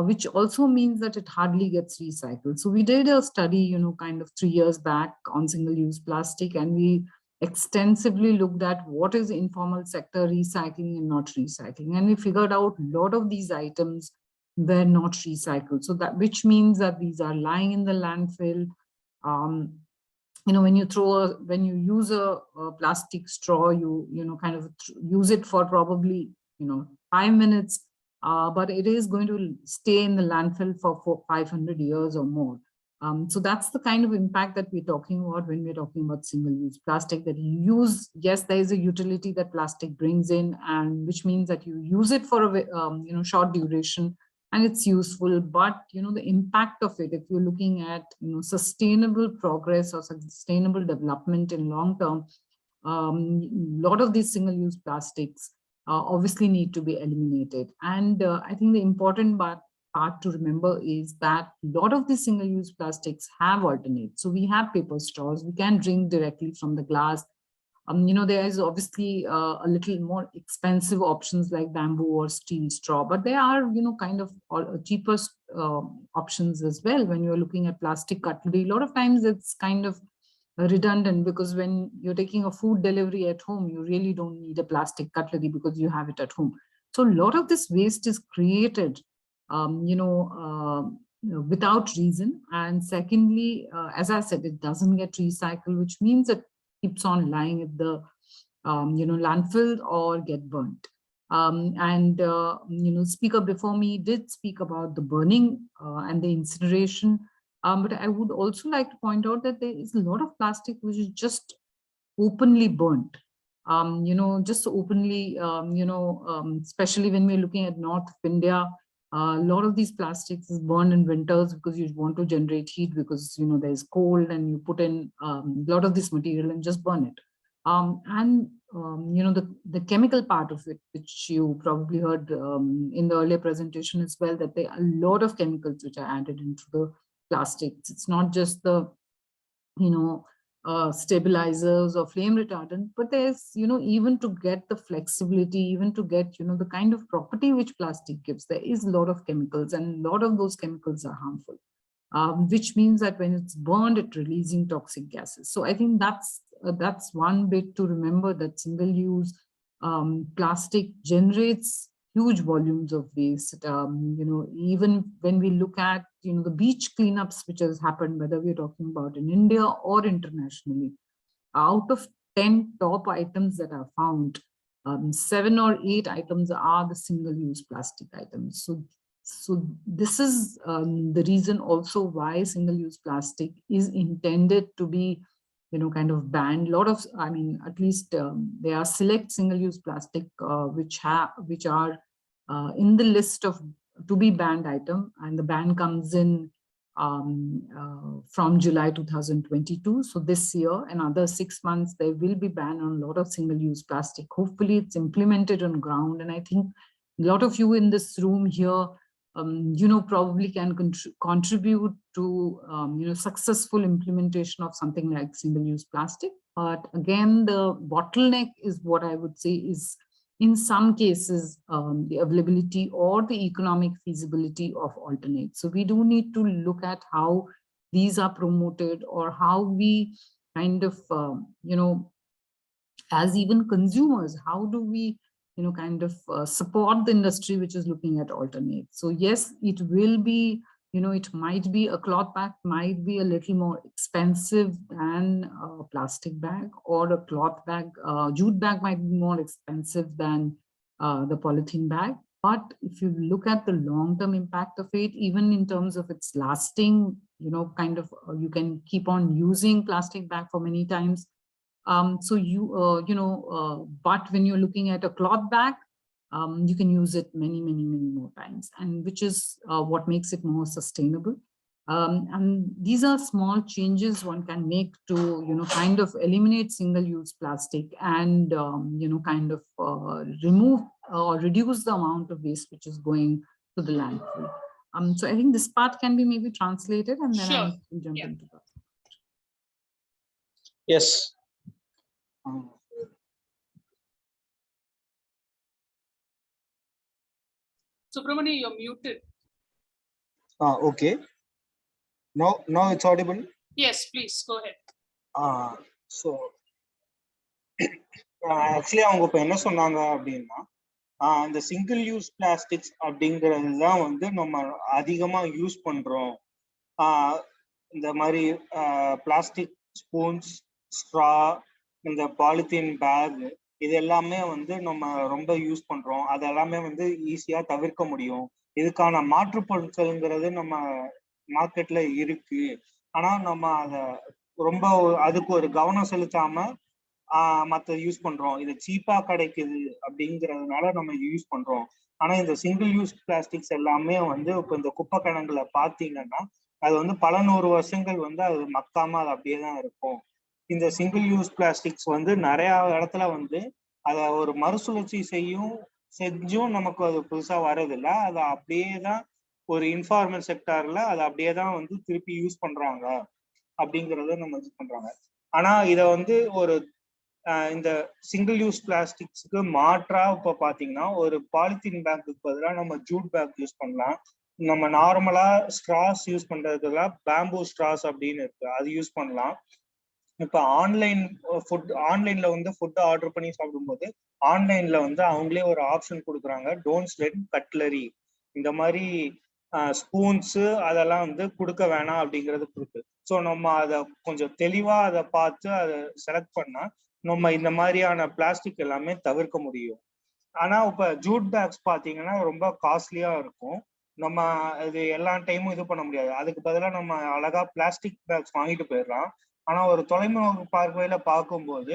which also means that it hardly gets recycled. So we did a study, kind of 3 years back on single-use plastic, and we extensively looked at what is informal sector recycling and not recycling. And we figured out a lot of these items were not recycled. So that, which means that these are lying in the landfill. When you use a plastic straw, you kind of use it for probably 5 minutes, but it is going to stay in the landfill for 500 years or more. So that's the kind of impact that we're talking about when we're talking about single-use plastic, that you use. Yes, there is a utility that plastic brings in, and which means that you use it for a short duration, and it's useful, but the impact of it, if you're looking at sustainable progress or sustainable development in long term, a lot of these single-use plastics obviously need to be eliminated. And I think the important part to remember is that a lot of these single-use plastics have alternates. So we have paper straws, we can drink directly from the glass. There is obviously a little more expensive options like bamboo or steel straw, but there are, kind of cheaper options as well. When you're looking at plastic cutlery, a lot of times it's kind of redundant, because when you're taking a food delivery at home, you really don't need a plastic cutlery because you have it at home. So a lot of this waste is created, without reason. And secondly, as I said, it doesn't get recycled, which means that keeps on lying at the landfill or get burnt. Speaker before me did speak about the burning and the incineration, but I would also like to point out that there is a lot of plastic which is just openly burnt, just openly, especially when we're looking at North of India. A lot of these plastics is burned in winters because you want to generate heat, because there's cold, and you put in a lot of this material and just burn it. The chemical part of it, which you probably heard in the earlier presentation as well, that there are a lot of chemicals which are added into the plastics. It's not just the stabilizers or flame retardant, but there's even to get the flexibility, even to get the kind of property which plastic gives, there is a lot of chemicals, and a lot of those chemicals are harmful, which means that when it's burned, it's releasing toxic gases. So I think that's one bit to remember, that single-use plastic generates huge volumes of waste. Even when we look at the beach cleanups which has happened, whether we're talking about in India or internationally, out of 10 top items that are found, 7 or 8 items are the single-use plastic items. So this is the reason also why single-use plastic is intended to be kind of banned. A lot of, at least there are select single-use plastic which are in the list of to be banned item, and the ban comes in from July 2022. So this year, another 6 months, there will be ban on a lot of single-use plastic. Hopefully it's implemented on ground, and I think a lot of you in this room here probably can contribute to successful implementation of something like single-use plastic. But again, the bottleneck is what I would say is, in some cases, the availability or the economic feasibility of alternates. So we do need to look at how these are promoted, or how we kind of, as even consumers, how do we kind of support the industry which is looking at alternates. So yes, it will be, it might be a cloth bag, might be a little more expensive than a plastic bag, or a cloth bag, jute bag might be more expensive than the polythene bag. But if you look at the long-term impact of it, even in terms of its lasting, kind of, you can keep on using plastic bag for many times. But when you're looking at a cloth bag, you can use it many more times, and which is what makes it more sustainable. And these are small changes one can make to, kind of eliminate single-use plastic, and, kind of remove or reduce the amount of waste which is going to the landfill. So I think this part can be maybe translated, and then Sure. I will jump into that. Yes. Subramani, you're muted. Okay. Now it's audible. Yes, please go ahead. So actually அவங்க இப்ப என்ன சொன்னாங்க அப்படின்னா அந்த single use plastics அப்படிங்கிறது தான் வந்து நம்ம அதிகமா யூஸ் பண்றோம். இந்த மாதிரி பிளாஸ்டிக் ஸ்பூன்ஸ், ஸ்ட்ரா, இந்த பாலித்தீன் பேக், இது எல்லாமே வந்து நம்ம ரொம்ப யூஸ் பண்றோம். அது எல்லாமே வந்து ஈஸியா தவிர்க்க முடியும். இதுக்கான மாற்று பொருட்கள்ங்கிறது நம்ம மார்க்கெட்ல இருக்கு. ஆனா நம்ம அதை ரொம்ப அதுக்கு ஒரு கவனம் செலுத்தாம மற்ற யூஸ் பண்றோம். இது சீப்பா கிடைக்குது அப்படிங்கிறதுனால நம்ம யூஸ் பண்றோம். ஆனா இந்த சிங்கிள் யூஸ் பிளாஸ்டிக்ஸ் எல்லாமே வந்து இப்போ இந்த குப்பை கிணங்குல பாத்தீங்கன்னா அது வந்து பல 100 வருஷங்கள் வந்து அது மக்காம அது அப்படியே தான் இருக்கும். இந்த சிங்கிள் யூஸ் பிளாஸ்டிக்ஸ் வந்து நிறைய இடத்துல வந்து அதை ஒரு மறுசுழற்சி செஞ்சும் நமக்கு அது புதுசா வர்றதில்லை. அதை அப்படியே தான் ஒரு இன்ஃபார்மல் செக்டார்ல அதை அப்படியே தான் வந்து திருப்பி யூஸ் பண்றாங்க அப்படிங்கிறத நம்ம இது பண்றாங்க. ஆனா இதை வந்து ஒரு இந்த சிங்கிள் யூஸ் பிளாஸ்டிக்ஸுக்கு மாற்றா இப்ப பாத்தீங்கன்னா ஒரு பாலித்தீன் பேக்கு பதிலாக நம்ம ஜூட் பேக் யூஸ் பண்ணலாம். நம்ம நார்மலா ஸ்ட்ராஸ் யூஸ் பண்றதுல பேம்பூ ஸ்ட்ராஸ் அப்படின்னு இருக்கு, அது யூஸ் பண்ணலாம். இப்ப ஆன்லைன்ல வந்து ஃபுட் ஆர்டர் பண்ணி சாப்பிடும்போது ஆன்லைன்ல வந்து அவங்களே ஒரு ஆப்ஷன் கொடுக்குறாங்க, டோன்ட் ஸ்வெட் கட்லரி, இந்த மாதிரி ஸ்பூன்ஸு அதெல்லாம் வந்து கொடுக்க வேணாம் அப்படிங்கிறது கொடுக்கு. ஸோ நம்ம அதை கொஞ்சம் தெளிவா அதை பார்த்து அதை செலக்ட் பண்ணா நம்ம இந்த மாதிரியான பிளாஸ்டிக் எல்லாமே தவிர்க்க முடியும். ஆனா இப்ப ஜூட் பேக்ஸ் பாத்தீங்கன்னா ரொம்ப காஸ்ட்லியா இருக்கும். நம்ம இது எல்லா டைமும் இது பண்ண முடியாது. அதுக்கு பதிலாக நம்ம அழகா பிளாஸ்டிக் பேக்ஸ் வாங்கிட்டு போயிடலாம். ஆனா ஒரு தொலைநோக்கு பார்வையில பார்க்கும்போது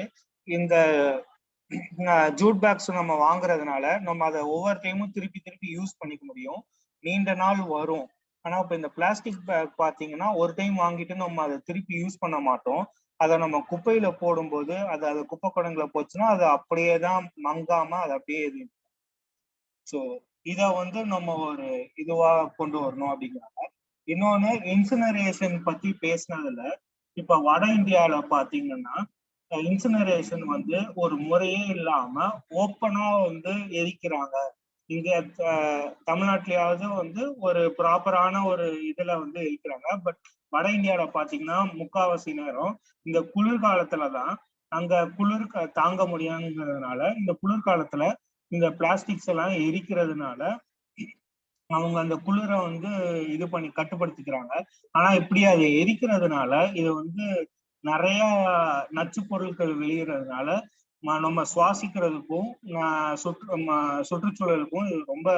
இந்த ஜூட் பேக்ஸ் நம்ம வாங்குறதுனால நம்ம அதை ஒவ்வொரு டைமும் திருப்பி யூஸ் பண்ணிக்க முடியும், நீண்ட நாள் வரும். ஆனா இப்ப இந்த பிளாஸ்டிக் பேக் பாத்தீங்கன்னா ஒரு டைம் வாங்கிட்டு நம்ம அதை திருப்பி யூஸ் பண்ண மாட்டோம். அதை நம்ம குப்பையில போடும்போது அது குப்பை குடங்குல போச்சுன்னா அது அப்படியே தான் மங்காம அது அப்படியே இது. ஸோ இதை வந்து நம்ம ஒரு இதுவா கொண்டு வரணும் அப்படிங்கிறாங்க. இன்னொன்னு இன்சினரேஷன் பத்தி பேசினதுல இப்ப வட இந்தியாவில பாத்தீங்கன்னா இன்சினரேஷன் வந்து ஒரு முறையே இல்லாம ஓப்பனா வந்து எரிக்கிறாங்க. இங்க தமிழ்நாட்டிலேயாவது வந்து ஒரு ப்ராப்பரான ஒரு இதுல வந்து எரிக்கிறாங்க. பட் வட இந்தியாவில பாத்தீங்கன்னா முக்காவாசி நேரம் இந்த குளிர்காலத்துலதான் அங்க குளிர் தாங்க முடியாதுங்கிறதுனால இந்த குளிர்காலத்துல இந்த பிளாஸ்டிக்ஸ் எல்லாம் எரிக்கிறதுனால அவங்க அந்த குளிரை வந்து இது பண்ணி கட்டுப்படுத்திக்கிறாங்க. ஆனா இப்படி அதை எரிக்கிறதுனால இது வந்து நிறைய நச்சு பொருட்கள் வெளியிறதுனால நம்ம சுவாசிக்கிறதுக்கும் சுற்றுச்சூழலுக்கும் இது ரொம்ப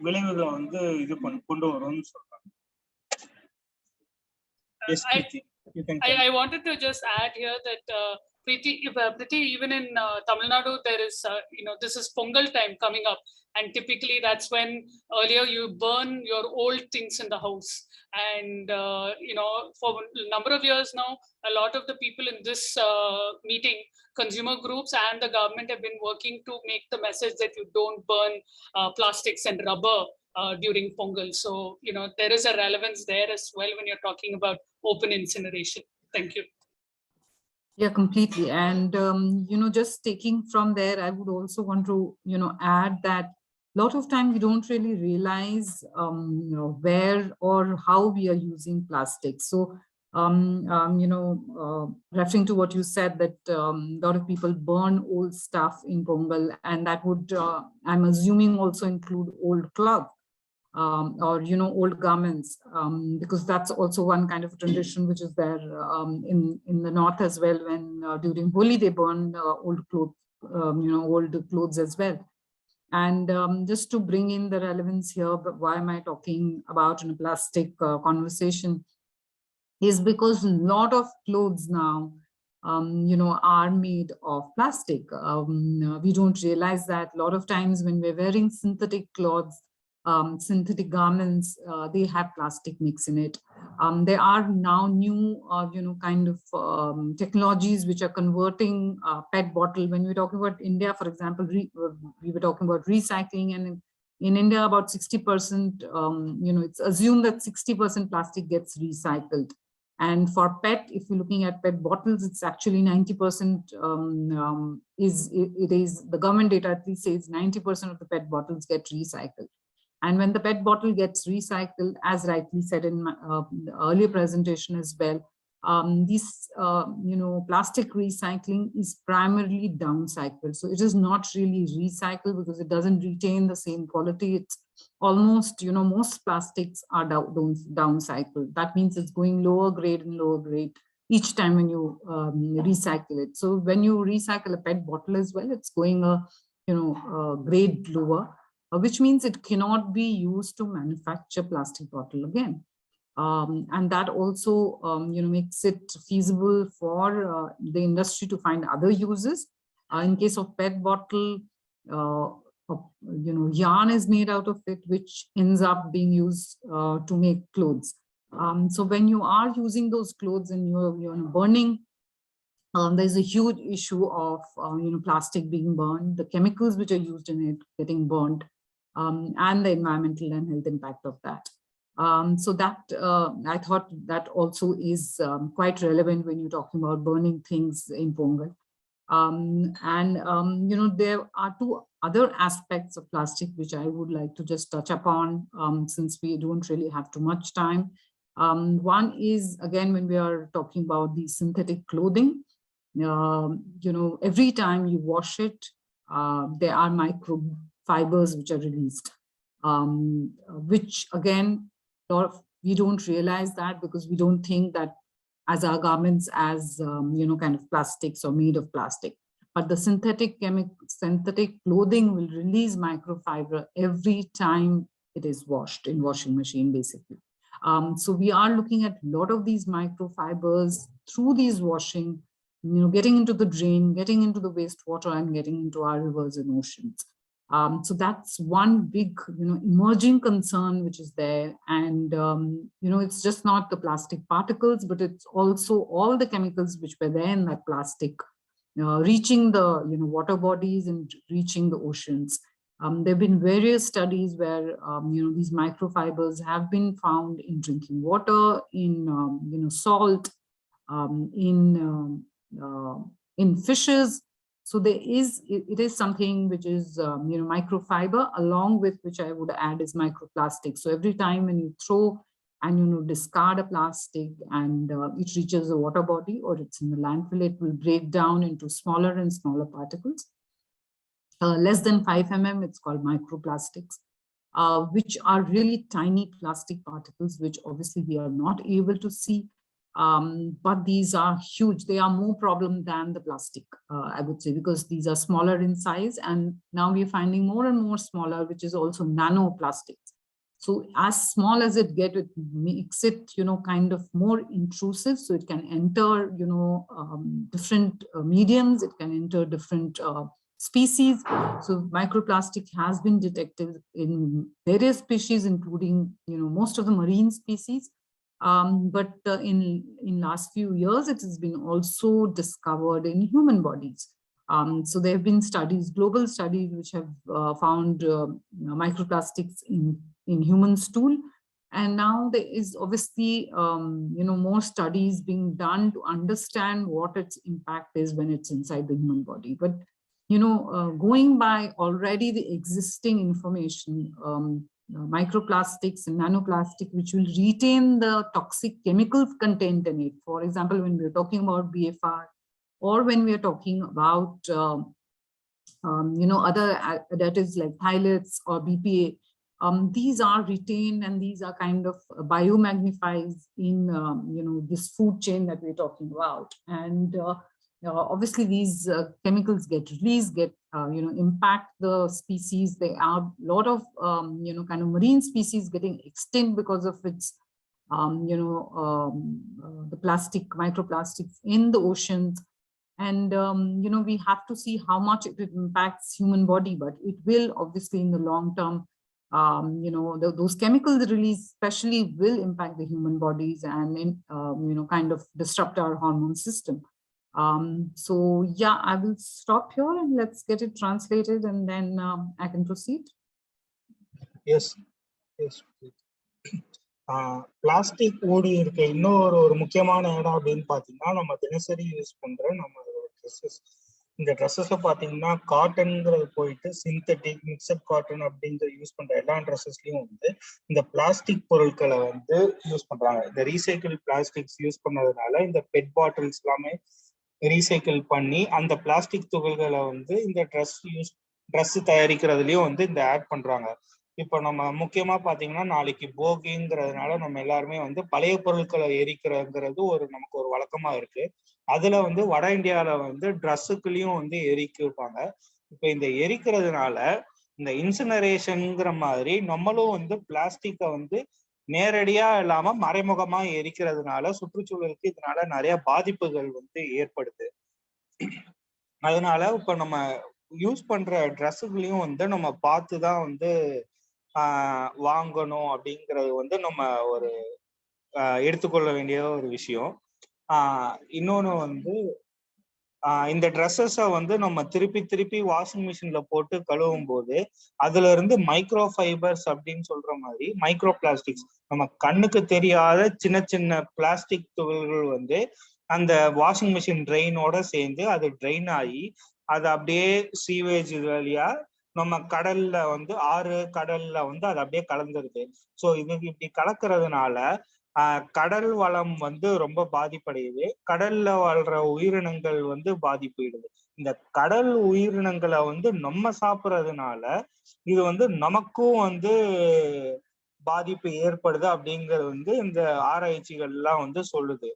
விளைவுகளை வந்து இது கொண்டு வரும்னு சொல்றாங்க. I wanted to just add here that Priti, even in Tamil Nadu, there is, this is Pongal time coming up. And typically that's when earlier you burn your old things in the house. And, for a number of years now, a lot of the people in this meeting, consumer groups and the government have been working to make the message that you don't burn plastics and rubber during Pongal. So, there is a relevance there as well when you're talking about open incineration. Thank you. Yeah, completely. And, just taking from there, I would also want to, add that a lot of time we don't really realize, where or how we are using plastic. So, referring to what you said, that a lot of people burn old stuff in Pongal, and that would, I'm assuming, also include old cloth. Or old garments, because that's also one kind of tradition which is there in the north as well, when during Holi they burn old clothes, old clothes as well. And just to bring in the relevance here, but why am I talking about in a plastic conversation, is because a lot of clothes now are made of plastic. We don't realize that a lot of times when we're wearing synthetic clothes, synthetic garments, they have plastic mix in it. There are now new, kind of technologies which are converting PET bottle. When we're talking about India, for example, we were talking about recycling, and in India, about 60%, it's assumed that 60% plastic gets recycled. And for PET, if you're looking at PET bottles, it's actually 90%. It is the government data at least says 90% of the PET bottles get recycled. And when the PET bottle gets recycled, as rightly said in my the earlier presentation as well, plastic recycling is primarily downcycled. So it is not really recycled because it doesn't retain the same quality. It's almost, most plastics are downcycled. That means it's going lower grade and lower grade each time when you recycle it. So when you recycle a PET bottle as well, it's going a grade lower, which means it cannot be used to manufacture plastic bottle again. And that also makes it feasible for the industry to find other uses. In case of PET bottle, yarn is made out of it, which ends up being used to make clothes. So when you are using those clothes and you're burning, there's a huge issue of plastic being burned, the chemicals which are used in it getting burned, and the environmental and health impact of that. So that I thought that also is quite relevant when you're talking about burning things in Pongal. There are two other aspects of plastic which I would like to just touch upon since we don't really have too much time. One is, again, when we are talking about the synthetic clothing, every time you wash it, there are microfibers which are released, which again, we don't realize that because we don't think that as our garments as kind of plastics or made of plastic. But the synthetic clothing will release microfiber every time it is washed in washing machine, basically. So we are looking at a lot of these microfibers through these washing, getting into the drain, getting into the wastewater, and getting into our rivers and oceans. So that's one big, emerging concern which is there. And, it's just not the plastic particles, but it's also all the chemicals which were there in that plastic, reaching the, water bodies and reaching the oceans. There have been various studies where, these microfibers have been found in drinking water, in, salt, in fishes. So it is something which is, microfiber, along with which I would add is microplastic. So every time when you throw and, discard a plastic and it reaches the water body or it's in the landfill, it will break down into smaller and smaller particles. Less than 5 mm, it's called microplastics, which are really tiny plastic particles, which obviously we are not able to see. But these are huge. They are more problem than the plastic, I would say, because these are smaller in size. And now we're finding more and more smaller, which is also nanoplastics. So as small as it gets, it makes it, kind of more intrusive. So it can enter, different mediums. It can enter different species. So microplastic has been detected in various species, including, most of the marine species. But in last few years, it has been also discovered in human bodies. So there have been studies, global studies, which have found microplastics in human stool. And now there is obviously, more studies being done to understand what its impact is when it's inside the human body. But, going by already the existing information, microplastics and nanoplastic, which will retain the toxic chemicals contained in it. For example, when we're talking about BFR, or when we're talking about, other additives like phthalates or BPA, these are retained and these are kind of biomagnified in, this food chain that we're talking about. And obviously these chemicals get released, impact the species. There are a lot of, kind of marine species getting extinct because of its, the plastic, microplastics in the oceans. And, we have to see how much it impacts human body, but it will obviously in the long term, those chemicals released especially will impact the human bodies and, kind of disrupt our hormone system. So yeah, I will stop here and let's get it translated and then I can proceed. Yes. Plastic ஓடி இருக்க இன்னொரு முக்கியமான இடம் அப்படின்னு பாத்தீங்கன்னா நம்ம தினசரி use பண்ற நம்ம ட்ரெஸ்ஸஸ் இந்த ட்ரெஸ்ஸஸ்ல பாத்தீங்கன்னா காட்டன்ங்கிறது போயிட்டு சிந்தட்டிக் மிக்சட் காட்டன் அப்படிங்கிற யூஸ் பண்ற எல்லா ட்ரெஸ்ஸஸ்லயும் வந்து இந்த பிளாஸ்டிக் பொருட்களை வந்து யூஸ் பண்றாங்க. இந்த ரீசைக்கிள் பிளாஸ்டிக்ஸ் யூஸ் பண்ணதுனால இந்த பெட் பாட்டில்ஸ் எல்லாமே ரீசைக்கிள் பண்ணி அந்த பிளாஸ்டிக் துகள்களை வந்து இந்த ட்ரெஸ் தயாரிக்கிறதுலயும் வந்து இந்த ஆட் பண்றாங்க. இப்போ நம்ம முக்கியமா பாத்தீங்கன்னா நாளைக்கு போகிங்கிறதுனால நம்ம எல்லாருமே வந்து பழைய பொருட்களை எரிக்கிறதுங்கிறது நமக்கு ஒரு வழக்கமா இருக்கு. அதுல வந்து வட இந்தியாவில வந்து ட்ரெஸ்ஸுக்குள்ளயும் வந்து எரிக்குவாங்க. இப்ப இந்த எரிக்கிறதுனால இந்த இன்சினரேஷன்ங்கிற மாதிரி நம்மளும் வந்து பிளாஸ்டிக்கை வந்து நேரடியா இல்லாம மறைமுகமா எரிக்கிறதுனால சுற்றுச்சூழலுக்கு இதனால நிறைய பாதிப்புகள் வந்து ஏற்படுது. அதனால இப்ப நம்ம யூஸ் பண்ற ட்ரெஸ்ஸுகளையும் வந்து நம்ம பார்த்துதான் வந்து வாங்கணும் அப்படிங்கிறது வந்து நம்ம ஒரு எடுத்துக்கொள்ள வேண்டிய ஒரு விஷயம். இன்னொன்னு வந்து இந்த ட்ரெஸ்ஸஸை வந்து நம்ம திருப்பி வாஷிங் மிஷின்ல போட்டு கழுவும் போது அதுல இருந்து மைக்ரோ ஃபைபர்ஸ் அப்படின்னு சொல்ற மாதிரி மைக்ரோ பிளாஸ்டிக்ஸ் நம்ம கண்ணுக்கு தெரியாத சின்ன சின்ன பிளாஸ்டிக் துகள்கள் வந்து அந்த வாஷிங் மிஷின் ட்ரெயினோட சேர்ந்து அது ட்ரெயின் ஆகி அது அப்படியே சீவேஜ் வழியா நம்ம கடல்ல வந்து கடல்ல வந்து அது அப்படியே கலந்துருது. ஸோ இது இப்படி கலக்கிறதுனால கடல் வளம் வந்து ரொம்ப பாதிப்படையுது. கடல்ல வாழ்ற உயிரினங்கள் வந்து பாதிப்பிடுது. இந்த கடல் உயிரினங்களை வந்து நம்ம சாப்பிட்றதுனால இது வந்து நமக்கும் வந்து பாதிப்பு ஏற்படுது அப்படிங்கிறது வந்து இந்த ஆராய்ச்சிகள் எல்லாம் வந்து சொல்லுது.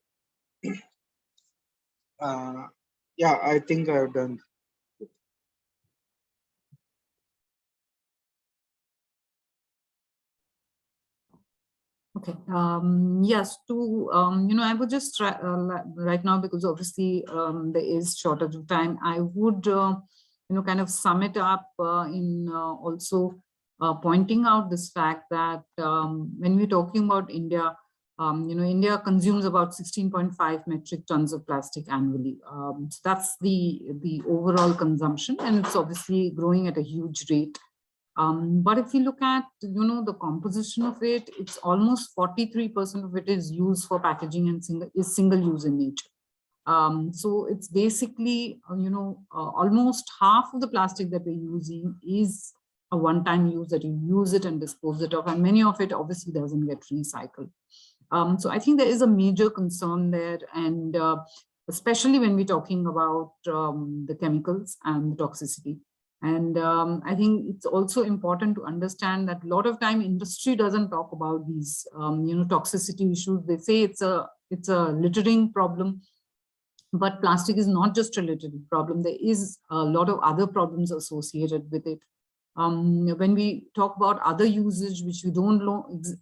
Yeah, I think I've done. Okay. Yes. I would just try right now, because obviously there is shortage of time. I would, kind of sum it up in also pointing out this fact that when we're talking about India, India consumes about 16.5 metric tons of plastic annually. So that's the overall consumption, and it's obviously growing at a huge rate. But if you look at, the composition of it, it's almost 43% of it is used for packaging and single use in nature. So it's basically, almost half of the plastic that we're using is a one-time use, that you use it and dispose it of, and many of it obviously doesn't get recycled. So I think there is a major concern there, and especially when we're talking about the chemicals and the toxicity. And I think it's also important to understand that a lot of time industry doesn't talk about these, toxicity issues. They say it's a littering problem, but plastic is not just a littering problem. There is a lot of other problems associated with it. When we talk about other usage, which we don't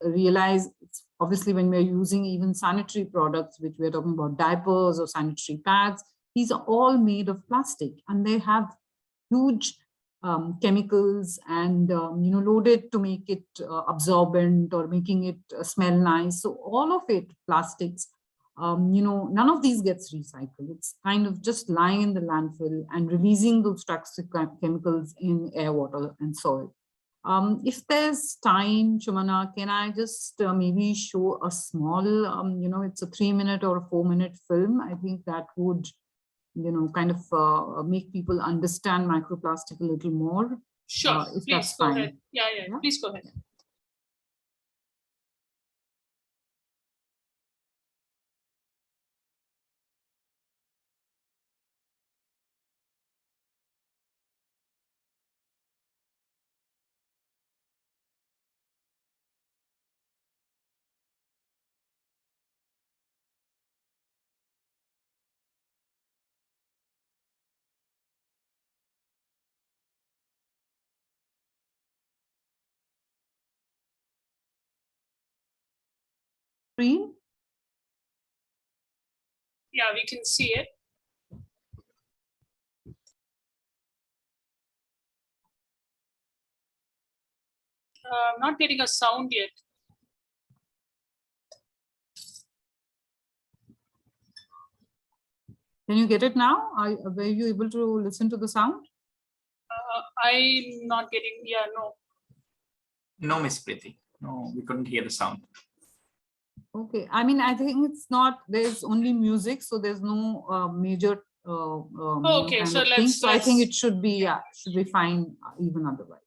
realize, it's obviously when we're using even sanitary products, which we're talking about diapers or sanitary pads, these are all made of plastic, and they have huge chemicals and loaded to make it absorbent or making it smell nice. So all of it, plastics, none of these gets recycled. It's kind of just lying in the landfill and releasing those toxic chemicals in air, water, and soil. If there's time, Shumana, can I just maybe show a small, it's a 3-minute or a 4-minute film? I think that would kind of make people understand microplastic a little more. Sure, if please that's go fine. ahead. Yeah, please go ahead. Screen? Yeah, we can see it. I'm not getting a sound yet. Can you get it now? Were you able to listen to the sound? I'm not getting, no. No, Miss Priti. No, we couldn't hear the sound. Okay, I mean, I think it's not, there's only music, so there's no major Okay, kind so of thing. So I think let's it should be fine even otherwise.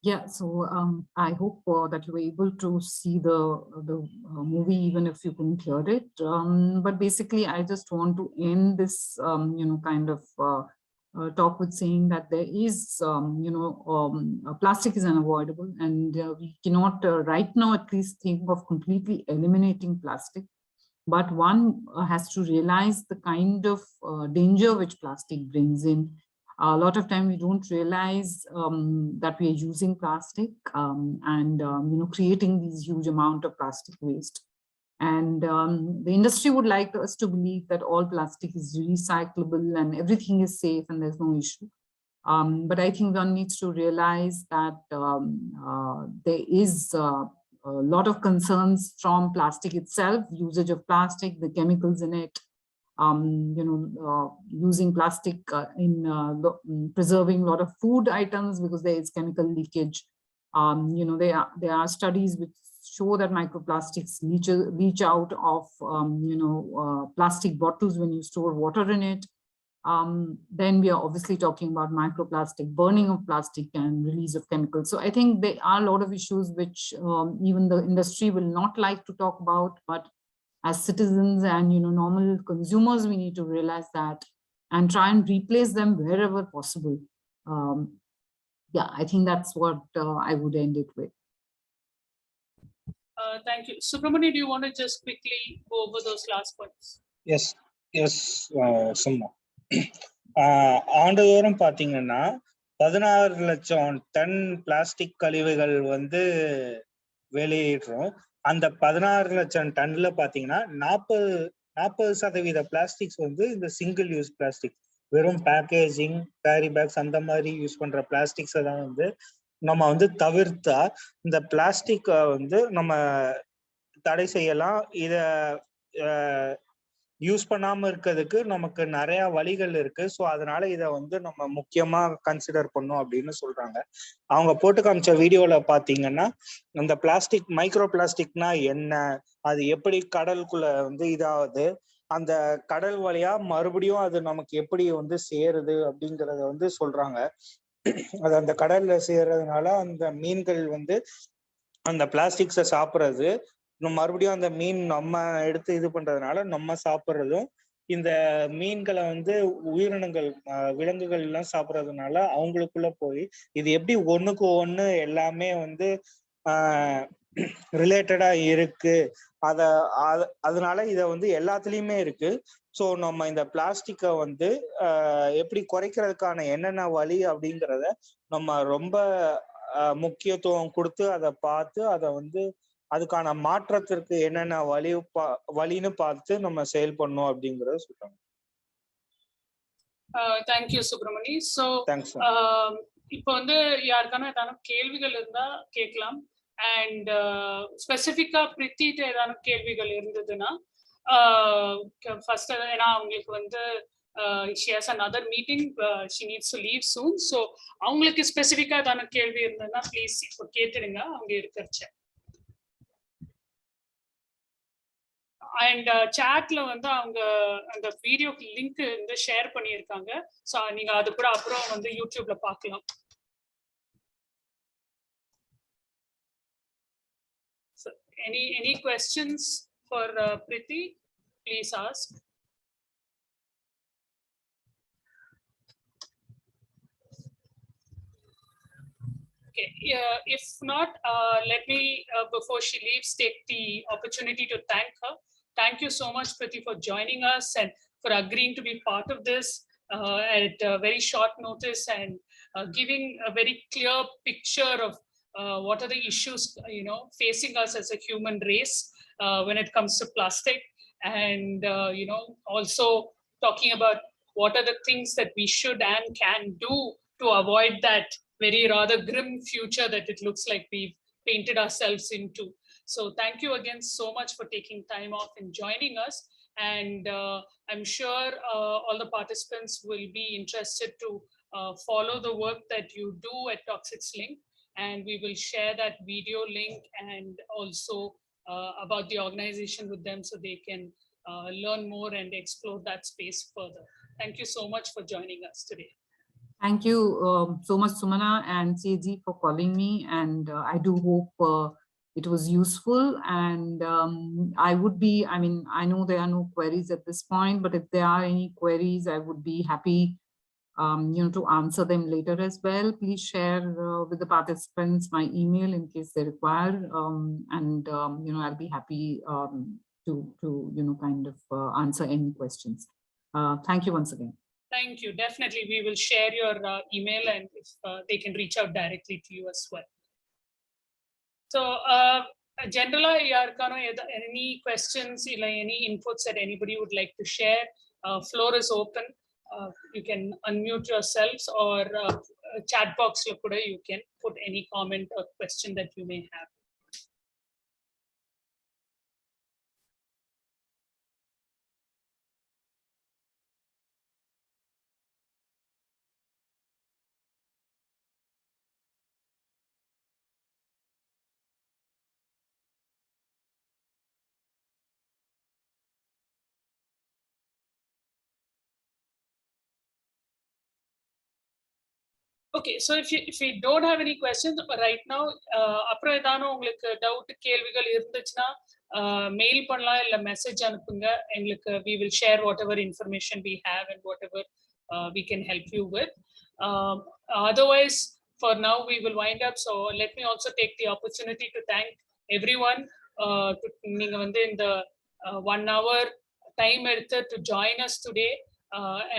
Yeah, so I hope that you were able to see the movie, even if you couldn't hear it. But basically, I just want to end this, kind of talk with saying that there is, plastic is unavoidable, and we cannot right now at least think of completely eliminating plastic. But one has to realize the kind of danger which plastic brings in. A lot of time we don't realize that we are using plastic and creating these huge amount of plastic waste. And the industry would like us to believe that all plastic is recyclable and everything is safe and there's no issue. But I think one needs to realize that there is a lot of concerns from plastic itself, usage of plastic, the chemicals in it, using plastic in preserving a lot of food items because there is chemical leakage. There are studies which show that microplastics leach out of plastic bottles when you store water in it. Then we are obviously talking about microplastic, burning of plastic and release of chemicals. So I think there are a lot of issues which even the industry will not like to talk about, but as citizens and normal consumers, we need to realize that and try and replace them wherever possible. Yeah, I think that's what I would end it with. Thank you. Subramani, do you want to just quickly go over those last points? Yes, சும்மா ஆண்டுதோறும் பாத்தீங்கன்னா 16 லட்சம் ton plastic கழிவுகள் வந்து வெளியிடுறோம். அந்த 16 லட்சம் டன்ல பாத்தீங்கன்னா 40% plastics வந்து இந்த சிங்கிள் யூஸ் பிளாஸ்டிக், வெறும் பேக்கேஜிங், கேரி பேக்ஸ் அந்த மாதிரி யூஸ் பண்ற பிளாஸ்டிக்ஸ் எல்லாம் வந்து நம்ம வந்து தவிர்த்தா இந்த பிளாஸ்டிக் வந்து நம்ம தடை செய்யலாம். இத யூஸ் பண்ணாம இருக்கிறதுக்கு நமக்கு நிறைய வழிகள் இருக்கு. ஸோ அதனால இதை வந்து நம்ம முக்கியமா கன்சிடர் பண்ணோம் அப்படின்னு சொல்றாங்க. அவங்க போட்டு காமிச்ச வீடியோல பாத்தீங்கன்னா அந்த பிளாஸ்டிக், மைக்ரோ பிளாஸ்டிக்னா என்ன, அது எப்படி கடலுக்குள்ள வந்து இதாகுது, அந்த கடல் வழியா மறுபடியும் அது நமக்கு எப்படி வந்து சேருது அப்படிங்கறத வந்து சொல்றாங்க. அது அந்த கடல்ல சேர்றதுனால அந்த மீன்கள் வந்து அந்த பிளாஸ்டிக்ஸை சாப்பிட்றது, மறுபடியும் அந்த மீன் நம்ம எடுத்து இது பண்றதுனால நம்ம சாப்பிட்றதும், இந்த மீன்களை வந்து உயிரினங்கள் விலங்குகள் எல்லாம் சாப்பிட்றதுனால அவங்களுக்குள்ள போய் இது எப்படி ஒண்ணுக்கு ஒண்ணு எல்லாமே வந்து ரிலேட்டடா இருக்கு. அதனால இத வந்து எல்லாத்துலயுமே இருக்கு. ஸோ நம்ம இந்த பிளாஸ்டிக்கை வந்து எப்படி குறைக்கிறதுக்கான என்னென்ன வழி அப்படிங்கிறத நம்ம ரொம்ப முக்கியத்துவம் கொடுத்து அதை பார்த்து அதை வந்து அதுக்கான மாற்றத்திற்கு என்னென்ன வழின்னு பார்த்து நம்ம செயல்படணும் அப்படிங்கறத சொல்றாங்க. தேங்க்யூ சுப்ரமணி. ஸோ இப்போ வந்து யாருக்கான ஏதாவது கேள்விகள் இருந்தா கேட்கலாம். அண்ட் ஸ்பெசிஃபிக்கா பிரித்திட்ட ஏதாவது கேள்விகள் இருந்ததுன்னா ஃபர்ஸ்ட், ஏன்னா அவங்களுக்கு வந்து she has another meeting, she needs to leave soon. So அவங்களுக்கு ஸ்பெசிஃபிக்கா ஏதாவது கேள்வி இருந்ததுன்னா ப்ளீஸ் இப்போ கேட்டுடுங்க அவங்க இருக்கிறச்ச. அண்ட் சாட்ல வந்து அவங்க அந்த வீடியோ லிங்க் வந்து ஷேர் பண்ணியிருக்காங்க. ஸோ நீங்க அது கூட அப்புறம் வந்து யூடியூப்ல பார்க்கலாம். So, any questions for Priti? Please ask. Okay, if not, let me, before she leaves, take the opportunity to thank her. Thank you so much, Priti, for joining us and for agreeing to be part of this at very short notice and giving a very clear picture of what are the issues, facing us as a human race when it comes to plastic, and also talking about what are the things that we should and can do to avoid that very rather grim future that it looks like we've painted ourselves into. So thank you again so much for taking time off and joining us. And I'm sure all the participants will be interested to follow the work that you do at Toxics Link. And we will share that video link and also about the organization with them so they can learn more and explore that space further. Thank you so much for joining us today. Thank you so much, Sumana and CAG, for calling me. And I do hope it was useful. And I know there are no queries at this point, but if there are any queries, I would be happy to answer them later as well. Please share with the participants my email in case they require. I'll be happy to kind of answer any questions. Thank you once again. Thank you. Definitely, we will share your email, and if they can reach out directly to you as well. So, generally, any questions, any inputs that anybody would like to share? Floor is open. You can unmute yourselves, or chat box you can put any comment or question that you may have. Okay, so if we don't have any questions right now, அப்புறம் ஏதானோ உங்களுக்கு doubt கேள்விகள் இருந்துச்சுன்னா mail பண்ணலாம் இல்ல message அனுப்புங்க எங்களுக்கு. we will share whatever information we have and whatever we can help you with. Otherwise, for now we will wind up. So let me also take the opportunity to thank everyone. நீங்க வந்து இந்த 1 hour time எடுத்து to join us today.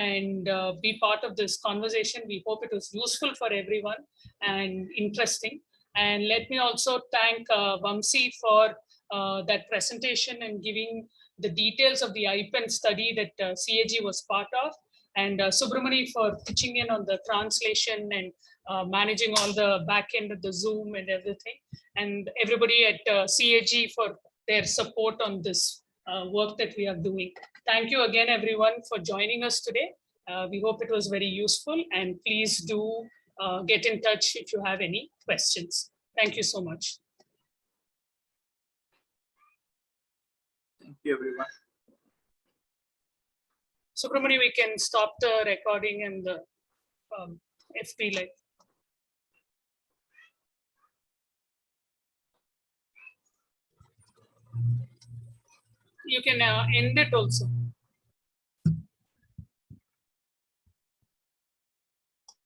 And be part of this conversation. We hope it was useful for everyone and interesting. And let me also thank Vamsi for that presentation and giving the details of the IPEN study that CAG was part of, and Subramani for pitching in on the translation and managing all the back end of the Zoom and everything, and everybody at CAG for their support on this work that we are doing. Thank you again, everyone, for joining us today. We hope it was very useful, and please do get in touch if you have any questions. Thank you so much. Thank you, everyone. Subramani, we can stop the recording and the FP Live. you can end it also.